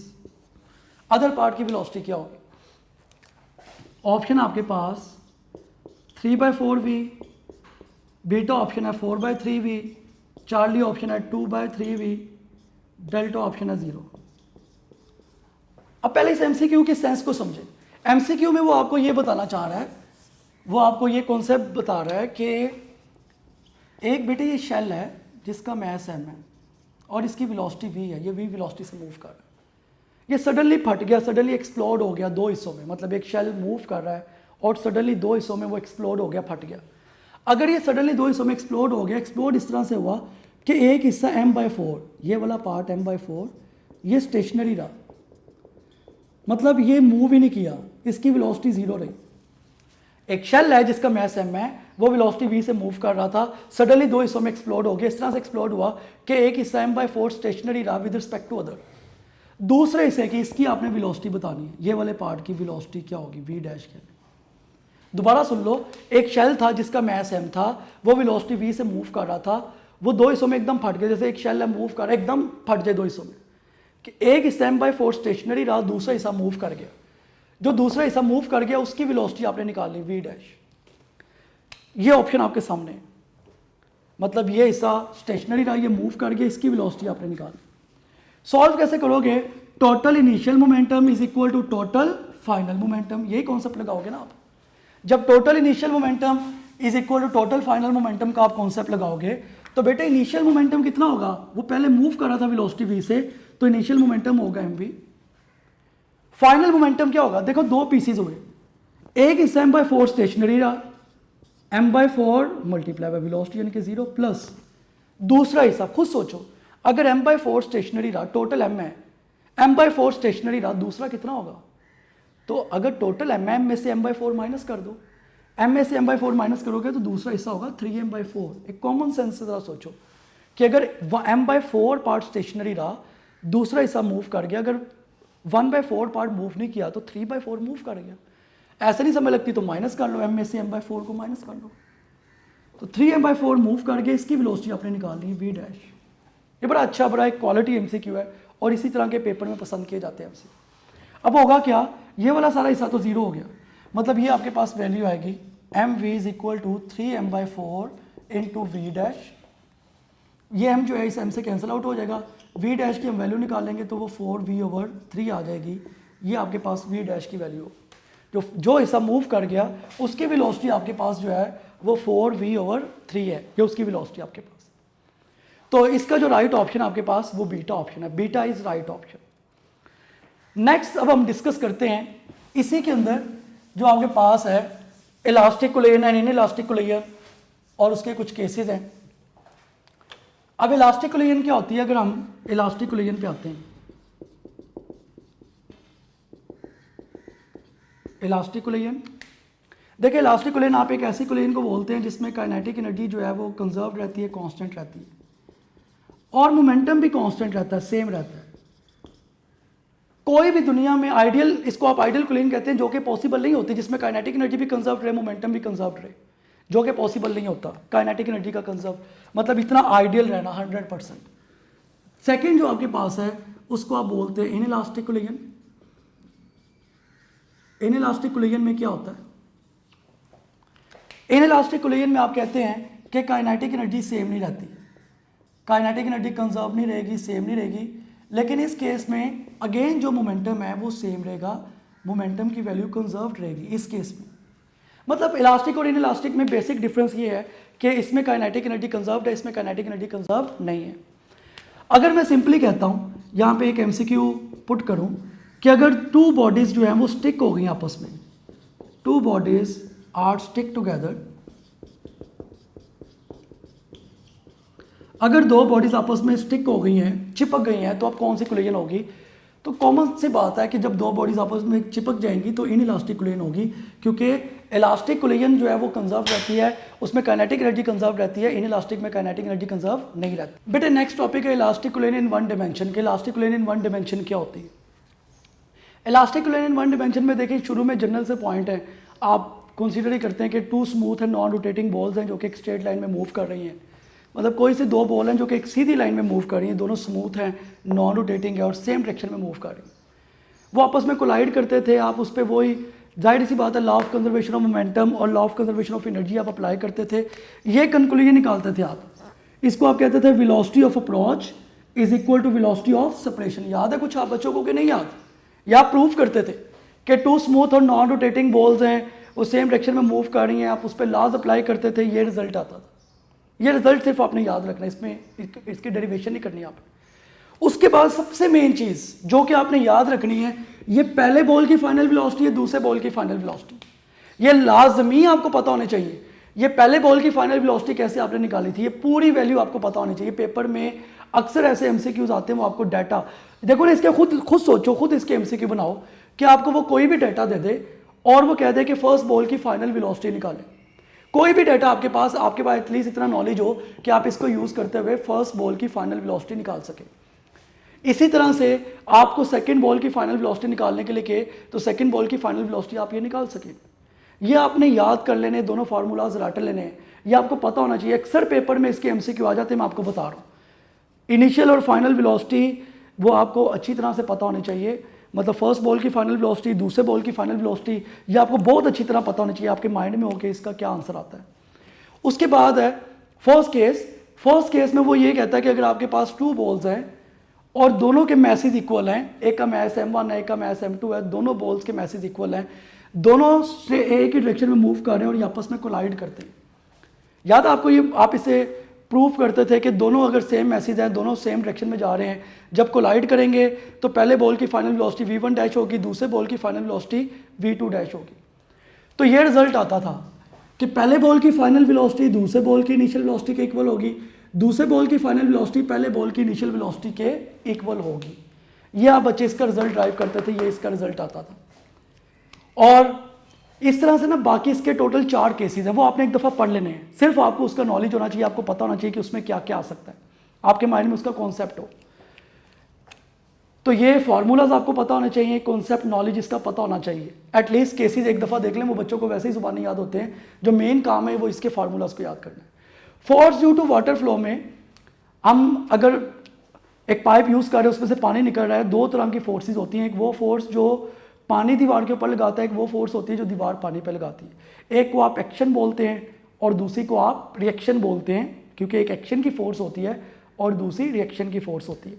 other part की वेलोसिटी क्या होगी? ऑप्शन आपके पास 3/4v, बीटा ऑप्शन है 4/3v, चार्ली ऑप्शन है 2/3v, डेल्टा ऑप्शन है 0। अब पहले इस एमसीक्यू के सेंस को समझें। एमसीक्यू में वो आपको ये बताना चाह रहा है, वो आपको ये कॉन्सेप्ट बता रहा है कि एक बेटे ये शेल है जिसका मैस m है और इसकी वेलोसिटी v है, ये v वेलोसिटी से मूव कर रहा है। ये सडनली फट गया, सडनली एक्सप्लोड हो गया दो हिस्सों में, मतलब एक शेल मूव कर रहा है और सडनली दो हिस्सों में वो एक्सप्लोड हो गया, फट गया। अगर ये सडनली दो हिस्सों में एक्सप्लोड हो गया, एक्सप्लोड इस तरह से हुआ कि एक हिस्सा m/4, ये वाला पार्ट m/4 ये स्टेशनरी रहा, मतलब ये मूव ही नहीं किया, इसकी वेलोसिटी 0 रही। एक शेल है जिसका मैस m है, वो वेलोसिटी v से मूव कर रहा था, सडनली दो हिस्सों में एक्सप्लोड हो गया। इस तरह से एक्सप्लोड हुआ कि एक हिस्सा m/4 स्टेशनरी रहा विद रिस्पेक्ट टू अदर। दूसरे हिस्से की इसकी आपने वेलोसिटी बतानी है, ये वाले पार्ट की वेलोसिटी क्या होगी, v डैश के। दोबारा सुन लो, एक शेल था जिसका मैस m था, वो वेलोसिटी v से मूव कर रहा था, वो दो हिस्सों में एकदम फट गया। जैसे एक शेल है मूव कर रहा है, एकदम फट जाए दो हिस्सों में, कि एक हिस्सा m/4 स्टेशनरी रहा, दूसरा हिस्सा मूव कर गया। जो दूसरा हिस्सा मूव कर गया उसकी वेलोसिटी आपने निकालनी v डैश। ये ऑप्शन आपके सामने है, मतलब ये हिस्सा स्टेशनरी रहा, ये मूव कर गया, इसकी वेलोसिटी आपने निकालनी। सॉल्व कैसे करोगे? Total initial momentum is equal to total final momentum, यही कॉन्सेप्ट लगाओगे ना आप। जब total initial momentum is equal to total final momentum का आप कॉन्सेप्ट लगाओगे तो बेटे इनिशियल मोमेंटम कितना होगा? वो पहले मूव कर रहा था वेलोसिटी v से, तो इनिशियल मोमेंटम होगा mv। फाइनल मोमेंटम क्या होगा? देखो दो पीसेज हुए, एक हिस्सा m/4 स्टेशनरी रहा, m/4 मल्टीप्लाई बाय वेलोसिटी यानी कि 0, प्लस दूसरा हिस्सा, खुद सोचो, अगर m/4 स्टेशनरी रहा, टोटल m है, m/4 स्टेशनरी रहा, दूसरा कितना होगा? तो अगर टोटल m में से m/4 माइनस कर दो, m में से m/4 माइनस करोगे तो दूसरा हिस्सा होगा 3m/4। एक कॉमन सेंस से जरा सोचो कि अगर m/4 पार्ट स्टेशनरी रहा, दूसरा हिस्सा मूव कर गया, अगर 1/4 पार्ट मूव नहीं किया तो 3/4 मूव कर गया। ऐसे नहीं समझ लगती तो माइनस कर लो, m में से m/4 को माइनस कर लो, तो 3m/4 मूव कर गया, इसकी वेलोसिटी आपने निकालनी है v डैश। ये बड़ा अच्छा, बड़ा एक क्वालिटी MCQ है और इसी तरह के पेपर में पसंद किए जाते हैं हमसे। अब होगा क्या, ये वाला सारा हिस्सा तो जीरो हो गया, मतलब ये आपके पास वैल्यू आएगी mv is equal to 3m/4 into V dash. ये m जो है इस m से कैंसिल आउट हो जाएगा, v डैश की हम वैल्यू निकालेंगे तो वो 4v/3 आ जाएगी। ये आपके पास v डैश की वैल्यू, जो हिस्सा मूव कर गया उसकी वेलोसिटी आपके पास जो है वो 4v/3 है, ये उसकी वेलोसिटी आपके पास। तो इसका जो राइट ऑप्शन आपके पास वो बीटा ऑप्शन है, beta is right option. Next अब हम डिस्कस करते हैं इसी के अंदर जो आपके पास है elastic collision and inelastic collision और उसके कुछ केसेस हैं। अब इलास्टिक कोलिजन क्या होती है? अगर हम इलास्टिक कोलिजन पे आते हैं, इलास्टिक कोलिजन, देखिए इलास्टिक कोलिजन आप एक ऐसी कोलिजन को बोलते हैं जिसमें काइनेटिक एनर्जी जो है वो कंजर्व रहती है, कांस्टेंट रहती है, और मोमेंटम भी कांस्टेंट रहता है, सेम रहता है। कोई भी दुनिया में आइडियल, इसको आप आइडियल कोलिजन कहते हैं, जो कि पॉसिबल नहीं होती, जिसमें काइनेटिक एनर्जी भी कंजर्व रहे, मोमेंटम भी कंजर्व रहे, जो कि पॉसिबल नहीं होता काइनेटिक एनर्जी का कंजर्व, मतलब इतना आइडियल रहना 100%। सेकेंड जो आपके पास है उसको आप बोलते हैं इनइलास्टिक कोलिजन। इनइलास्टिक कोलिजन में क्या होता है? इनइलास्टिक कोलिजन में आप कहते हैं कि काइनेटिक एनर्जी सेम नहीं रहती, काइनेटिक एनर्जी कंजर्व नहीं रहेगी, सेम नहीं रहेगी, लेकिन इस केस में अगेन जो मोमेंटम है वो सेम रहेगा, मोमेंटम की वैल्यू कंजर्व रहेगी इस केस में। मतलब इलास्टिक और इनइलास्टिक में बेसिक डिफरेंस ये है कि इसमें काइनेटिक एनर्जी कंजर्व्ड है, इसमें काइनेटिक एनर्जी कंजर्व नहीं है। अगर मैं सिंपली कहता हूँ, यहाँ पे एक MCQ पुट करूँ कि अगर टू बॉडीज जो है वो स्टिक हो गई आपस में, two bodies are stick together, अगर दो बॉडीज आपस में स्टिक हो गई हैं, चिपक गई हैं, तो अब कौन सी कोलिजन होगी? तो कॉमन सी बात है कि जब दो बॉडीज आपस में चिपक जाएंगी तो इनइलास्टिक कोलिजन होगी, क्योंकि इलास्टिक कोलिजन जो है वो कंजर्व रहती है, उसमें काइनेटिक एनर्जी कंजर्व रहती है, इनइलास्टिक में काइनेटिक एनर्जी कंजर्व नहीं रहती। बेटे नेक्स्ट टॉपिक है elastic collision in one dimension के। Elastic collision in one dimension क्या होती है? Elastic collision in one dimension में देखिए शुरू में जनरल से पॉइंट है, आप कंसीडर ही करते हैं कि two smooth and non rotating balls हैं जो कि एक स्ट्रेट लाइन में मूव कर रही हैं, मतलब कोई से दो बॉल हैं जो कि एक सीधी लाइन में मूव कर रही हैं, दोनों स्मूथ हैं, नॉन रोटेटिंग है और सेम डायरेक्शन में मूव कर रही हैं, वो आपस में कोलाइड करते थे। आप उस पर वही जाहिर सी बात है law of conservation of momentum और law of conservation of energy आप अप्लाई करते थे, ये कंक्लूजन निकालते थे आप। इसको आप कहते थे velocity of approach is equal to velocity of separation. याद है कुछ आप बच्चों को कि नहीं याद? या आप प्रूव करते थे कि टू स्मूथ और नॉन रोटेटिंग बॉल्स हैं, वो सेम डायरेक्शन में मूव कर रही हैं, आप उस पर लॉज अप्लाई करते थे, ये रिजल्ट आता था। ये रिजल्ट सिर्फ आपने याद रखना, इसमें इसकी डेरिवेशन नहीं करनी आपने। उसके बाद सबसे मेन चीज़ जो कि आपने याद रखनी है, ये पहले बॉल की फाइनल वेलोसिटी है, दूसरे बॉल की फाइनल वेलोसिटी, ये लाजमी आपको पता होनी चाहिए। ये पहले बॉल की फाइनल वेलोसिटी कैसे आपने निकाली थी, ये पूरी वैल्यू आपको पता होनी चाहिए। पेपर में अक्सर ऐसे MCQs आते हैं, वो आपको डाटा देखो ना, इसके खुद सोचो, खुद इसके MCQ बनाओ कि आपको वो कोई भी डाटा दे दे और वो कह दे कि फर्स्ट बॉल की फाइनल वेलोसिटी निकालें। कोई भी डाटा आपके पास एटलीस्ट इतना नॉलेज हो कि आप इसको यूज़ करते हुए फर्स्ट बॉल की फाइनल वेलोसिटी निकाल सके। इसी तरह से आपको सेकंड बॉल की फाइनल वेलोसिटी निकालने के लिए कहे तो सेकंड बॉल की फाइनल वेलोसिटी आप ये निकाल सके। ये आपने याद कर लेने, दोनों फार्मूलाज रट लेने, ये आपको पता होना चाहिए। अक्सर पेपर में इसके MCQ आ जाते हैं, मैं आपको बता रहा हूँ। इनिशियल और फाइनल वेलोसिटी वो आपको अच्छी तरह से पता होनी चाहिए, मतलब फर्स्ट बॉल की फाइनल वेलोसिटी, दूसरे बॉल की फाइनल वेलोसिटी, ये आपको बहुत अच्छी तरह पता होनी चाहिए, आपके माइंड में हो कि इसका क्या आंसर आता है। उसके बाद है फर्स्ट केस में वो ये कहता है कि अगर आपके पास टू बॉल्स हैं और दोनों के मैसेज इक्वल हैं, एक का मैस M1 है, एक का मैस M2 है, दोनों बॉल्स के मैसेज इक्वल हैं, दोनों से एक ही डायरेक्शन में मूव कर रहे हैं और ये आपस में कोलाइड करते हैं। याद आपको ये, आप इसे प्रूफ करते थे कि दोनों अगर सेम मैसेज है, दोनों सेम डायरेक्शन में जा रहे हैं, जब कोलाइड करेंगे तो पहले बॉल की फाइनल वेलोसिटी v1 डैश होगी, दूसरे बॉल की फाइनल वेलोसिटी v2 डैश होगी। तो ये रिजल्ट आता था कि पहले बॉल की फाइनल वेलोसिटी दूसरे बॉल की इनिशियल वेलोसिटी के इक्वल होगी, दूसरे बॉल की फाइनल वेलोसिटी पहले बॉल की इनिशियल वेलोसिटी के इक्वल होगी। ये आप बच्चे इसका रिजल्ट ड्राइव करते थे, ये इसका रिजल्ट आता था। और इस तरह से ना बाकी इसके टोटल 4 केसेस हैं, वो आपने एक दफ़ा पढ़ लेने हैं। सिर्फ आपको उसका नॉलेज होना चाहिए, आपको पता होना चाहिए कि उसमें क्या क्या आ सकता है, आपके माइंड में उसका कॉन्सेप्ट हो। तो ये फार्मूलाज आपको पता होने चाहिए, कॉन्सेप्ट नॉलेज इसका पता होना चाहिए। एटलीस्ट केसेस एक दफ़ा देख लें, वो बच्चों को वैसे ही जुबानी याद होते हैं। जो मेन काम है वो इसके फार्मूलाज को याद करना है। Force due to water flow में हम अगर एक पाइप यूज़ कर रहे हैं, उसमें से पानी निकल रहा है, 2 तरह की फोर्सेज होती हैं। एक वो फोर्स जो पानी दीवार के ऊपर लगाता है, एक वो फोर्स होती है जो दीवार पानी पे लगाती है। एक को आप एक्शन बोलते हैं और दूसरी को आप रिएक्शन बोलते हैं, क्योंकि एक एक्शन की फोर्स होती है और दूसरी रिएक्शन की फोर्स होती है।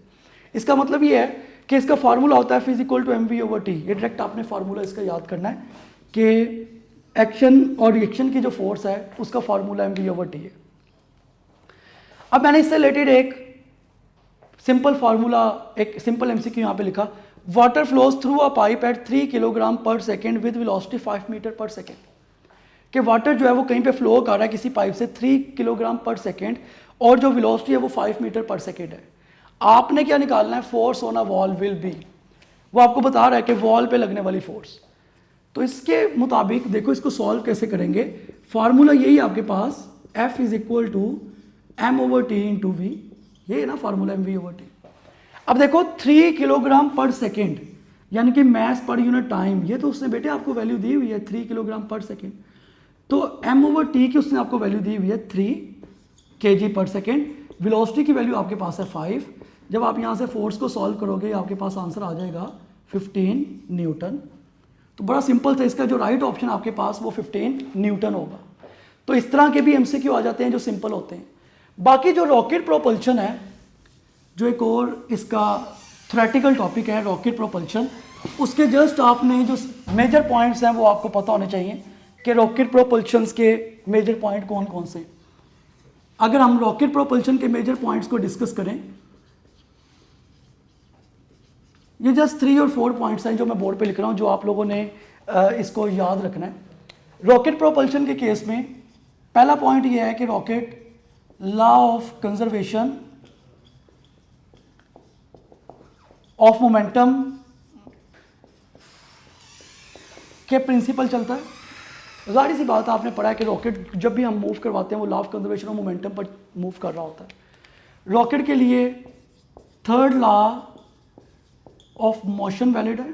इसका मतलब ये है कि इसका फार्मूला होता है F = mv/t। ये डायरेक्ट आपने फार्मूला इसका याद करना है कि एक्शन और रिएक्शन की जो फोर्स है उसका फार्मूला mv/t है। अब मैंने इससे रिलेटेड एक सिंपल फार्मूला, एक सिंपल MCQ यहाँ पे लिखा, water flows through a pipe at 3 kilogram per second with velocity 5 metre per second. कि वाटर जो है वो कहीं पे फ्लो कर रहा है किसी पाइप से 3 किलोग्राम पर सेकेंड और जो वेलोसिटी है वो 5 मीटर पर सेकेंड है। आपने क्या निकालना है, force on a wall will be. वो आपको बता रहा है कि वॉल पे लगने वाली फोर्स। तो इसके मुताबिक देखो इसको सॉल्व कैसे करेंगे। फार्मूला यही आपके पास, F = m/t × v। ये है ना फार्मूला mv/t। अब देखो 3 किलोग्राम पर सेकेंड यानी कि मास पर यूनिट टाइम, ये तो उसने बेटे आपको वैल्यू दी हुई है 3 किलोग्राम पर सेकेंड। तो m/t की उसने आपको वैल्यू दी हुई है 3 kg पर सेकेंड। वेलोसिटी की वैल्यू आपके पास है 5। जब आप यहाँ से फोर्स को सॉल्व करोगे आपके पास आंसर आ जाएगा 15 न्यूटन। तो बड़ा सिंपल था, इसका जो राइट ऑप्शन आपके पास वो 15 न्यूटन होगा। तो इस तरह के भी MCQ आ जाते हैं जो सिंपल होते हैं। बाकी जो रॉकेट प्रोपल्शन है, जो एक और इसका थ्योरेटिकल टॉपिक है रॉकेट प्रोपल्शन, उसके जस्ट आपने जो मेजर पॉइंट्स हैं वो आपको पता होने चाहिए कि रॉकेट प्रोपल्शंस के मेजर पॉइंट कौन कौन से। अगर हम रॉकेट प्रोपल्शन के मेजर पॉइंट्स को डिस्कस करें, ये जस्ट 3 और 4 पॉइंट्स हैं जो मैं बोर्ड पे लिख रहा हूं, जो आप लोगों ने इसको याद रखना है। रॉकेट प्रोपल्शन के केस में पहला पॉइंट ये है कि rocket law of conservation of momentum के प्रिंसिपल चलता है। जाहिर सी बात है, आपने पढ़ा है कि रॉकेट जब भी हम मूव करवाते हैं वो law of conservation of momentum पर मूव कर रहा होता है। रॉकेट के लिए third law of motion valid है।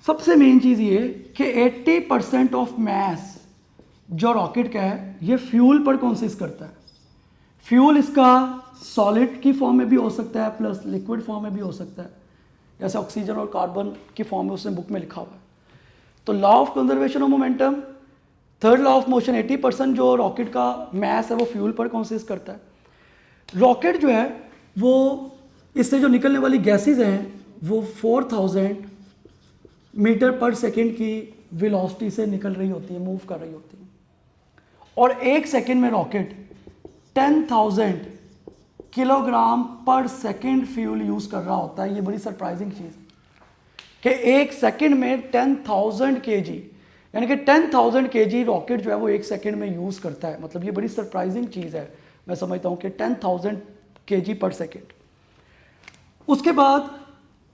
सबसे मेन चीज ये कि 80% ऑफ मास जो रॉकेट का है ये फ्यूल पर कंसिस्ट करता है। फ्यूल इसका सॉलिड की फॉर्म में भी हो सकता है प्लस लिक्विड फॉर्म में भी हो सकता है, जैसे ऑक्सीजन और कार्बन की फॉर्म में उसने बुक में लिखा हुआ है। तो law of conservation of momentum, third law of motion, 80% जो रॉकेट का मास है वो फ्यूल पर कंसिस्ट करता है। रॉकेट जो है वो इससे जो निकलने वाली गैसेस हैं वो 4000 मीटर पर सेकेंड की वेलोसिटी से निकल रही होती है, मूव कर रही होती है। और 1 सेकेंड में rocket 10,000 kilogram per second fuel use कर रहा होता है। ये बड़ी सरप्राइजिंग चीज़ है कि 1 सेकेंड में 10,000 kg, यानी कि 10,000 kg रॉकेट जो है वो 1 सेकेंड में यूज करता है। मतलब ये बड़ी सरप्राइजिंग चीज़ है, मैं समझता हूँ कि 10,000 kg पर सेकेंड। उसके बाद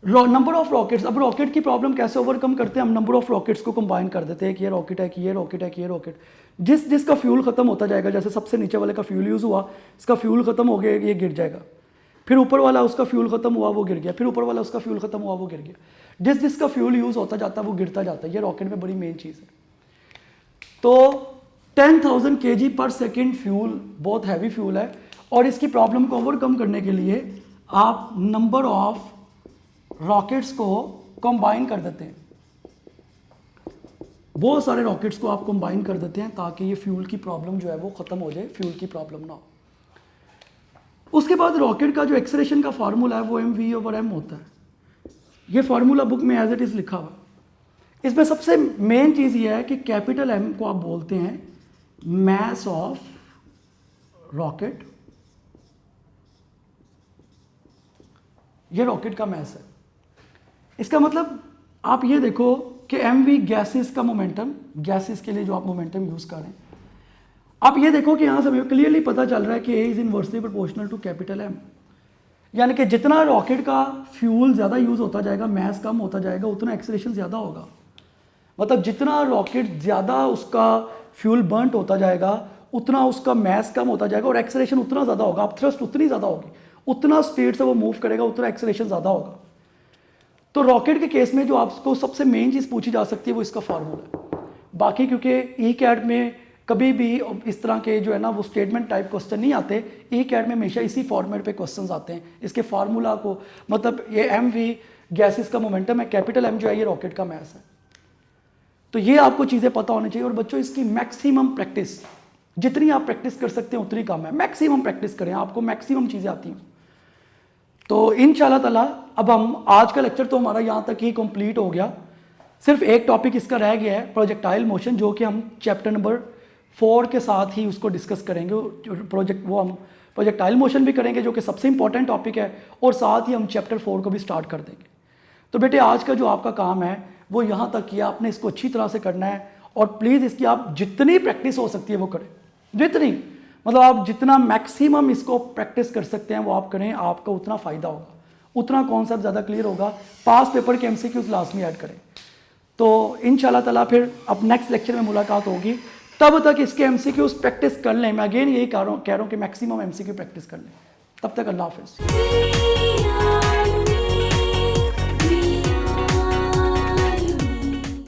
नंबर ऑफ रॉकेट्स। अब रॉकेट की प्रॉब्लम कैसे ओवरकम करते हैं हम, नंबर ऑफ रॉकेट्स को कंबाइन कर देते हैं कि ये रॉकेट है कि ये रॉकेट है कि ये रॉकेट। जिसका फ्यूल खत्म होता जाएगा, जैसे सबसे नीचे वाले का फ्यूल यूज़ हुआ, इसका फ्यूल खत्म हो गया, ये गिर जाएगा। फिर ऊपर वाला उसका फ्यूल खत्म हुआ, वो गिर गया। फिर ऊपर वाला उसका फ्यूल खत्म हुआ, वो गिर गया। जिसका फ्यूल यूज़ होता जाता है वो गिरता जाता है। ये रॉकेट में बड़ी मेन चीज़ है। तो 10,000 kg पर सेकेंड फ्यूल बहुत हैवी फ्यूल है, और इसकी प्रॉब्लम को ओवरकम करने के लिए आप नंबर ऑफ रॉकेट्स को कंबाइन कर देते हैं। बहुत सारे रॉकेट्स को आप कंबाइन कर देते हैं ताकि ये फ्यूल की प्रॉब्लम जो है वो खत्म हो जाए, फ्यूल की प्रॉब्लम ना हो। उसके बाद रॉकेट का जो एक्सेलरेशन का फार्मूला है वो mv/m होता है। ये फार्मूला बुक में एज इट इज लिखा हुआ। इसमें सबसे मेन चीज ये है कि कैपिटल M को आप बोलते हैं मास ऑफ रॉकेट। ये रॉकेट का मास है। इसका मतलब आप ये देखो कि mv गैसेस का मोमेंटम, गैसेस के लिए जो आप मोमेंटम यूज कर रहे हैं, आप ये देखो कि यहाँ से हमें क्लियरली पता चल रहा है कि a is inversely proportional to capital M, यानी कि जितना रॉकेट का फ्यूल ज़्यादा यूज़ होता जाएगा, मैस कम होता जाएगा, उतना एक्सेलरेशन ज़्यादा होगा। मतलब जितना रॉकेट ज़्यादा उसका फ्यूल बर्नट होता जाएगा, उतना उसका मैस कम होता जाएगा और एक्सेलरेशन उतना ज़्यादा होगा। अब थ्रस्ट उतनी ज़्यादा होगी, उतना स्पीड से वो मूव करेगा, उतना एक्सेलरेशन ज़्यादा होगा। तो रॉकेट के केस में जो आपको सबसे मेन चीज़ पूछी जा सकती है वो इसका फार्मूला है। बाकी क्योंकि ई कैट में कभी भी इस तरह के जो है ना वो स्टेटमेंट टाइप क्वेश्चन नहीं आते, ई कैट में हमेशा इसी फॉर्मेट पे क्वेश्चंस आते हैं। इसके फार्मूला को मतलब ये एम वी गैसेस का मोमेंटम है, कैपिटल एम जो है ये रॉकेट का मैस है। तो ये आपको चीज़ें पता होनी चाहिए। और बच्चों इसकी मैक्सिमम प्रैक्टिस, जितनी आप प्रैक्टिस कर सकते हैं उतनी कम है। मैक्सिमम प्रैक्टिस करें, आपको मैक्सिमम चीज़ें आती हैं। तो इंशाल्लाह ताला अब हम आज का लेक्चर तो हमारा यहाँ तक ही कंप्लीट हो गया। सिर्फ एक टॉपिक इसका रह गया है, प्रोजेक्टाइल मोशन, जो कि हम चैप्टर नंबर 4 के साथ ही उसको डिस्कस करेंगे। वो हम प्रोजेक्टाइल मोशन भी करेंगे जो कि सबसे इंपॉर्टेंट टॉपिक है, और साथ ही हम चैप्टर 4 को भी स्टार्ट कर देंगे। तो बेटे आज का जो आपका काम है वो यहाँ तक किया, आपने इसको अच्छी तरह से करना है। और प्लीज़ इसकी आप जितनी प्रैक्टिस हो सकती है वो करें, जितनी मतलब आप जितना मैक्सिमम इसको प्रैक्टिस कर सकते हैं वो आप करें, आपका उतना फ़ायदा होगा, उतना कॉन्सेप्ट ज़्यादा क्लियर होगा। पास पेपर के MCQs लास्ट में ऐड करें। तो इंशाल्लाह ताला फिर अब नेक्स्ट लेक्चर में मुलाकात होगी। तब तक इसके MCQs प्रैक्टिस कर लें। मैं अगेन यही कह रहा हूँ कि मैक्सिमम MCQ प्रैक्टिस कर लें। तब तक अल्लाह हाफ़िज़।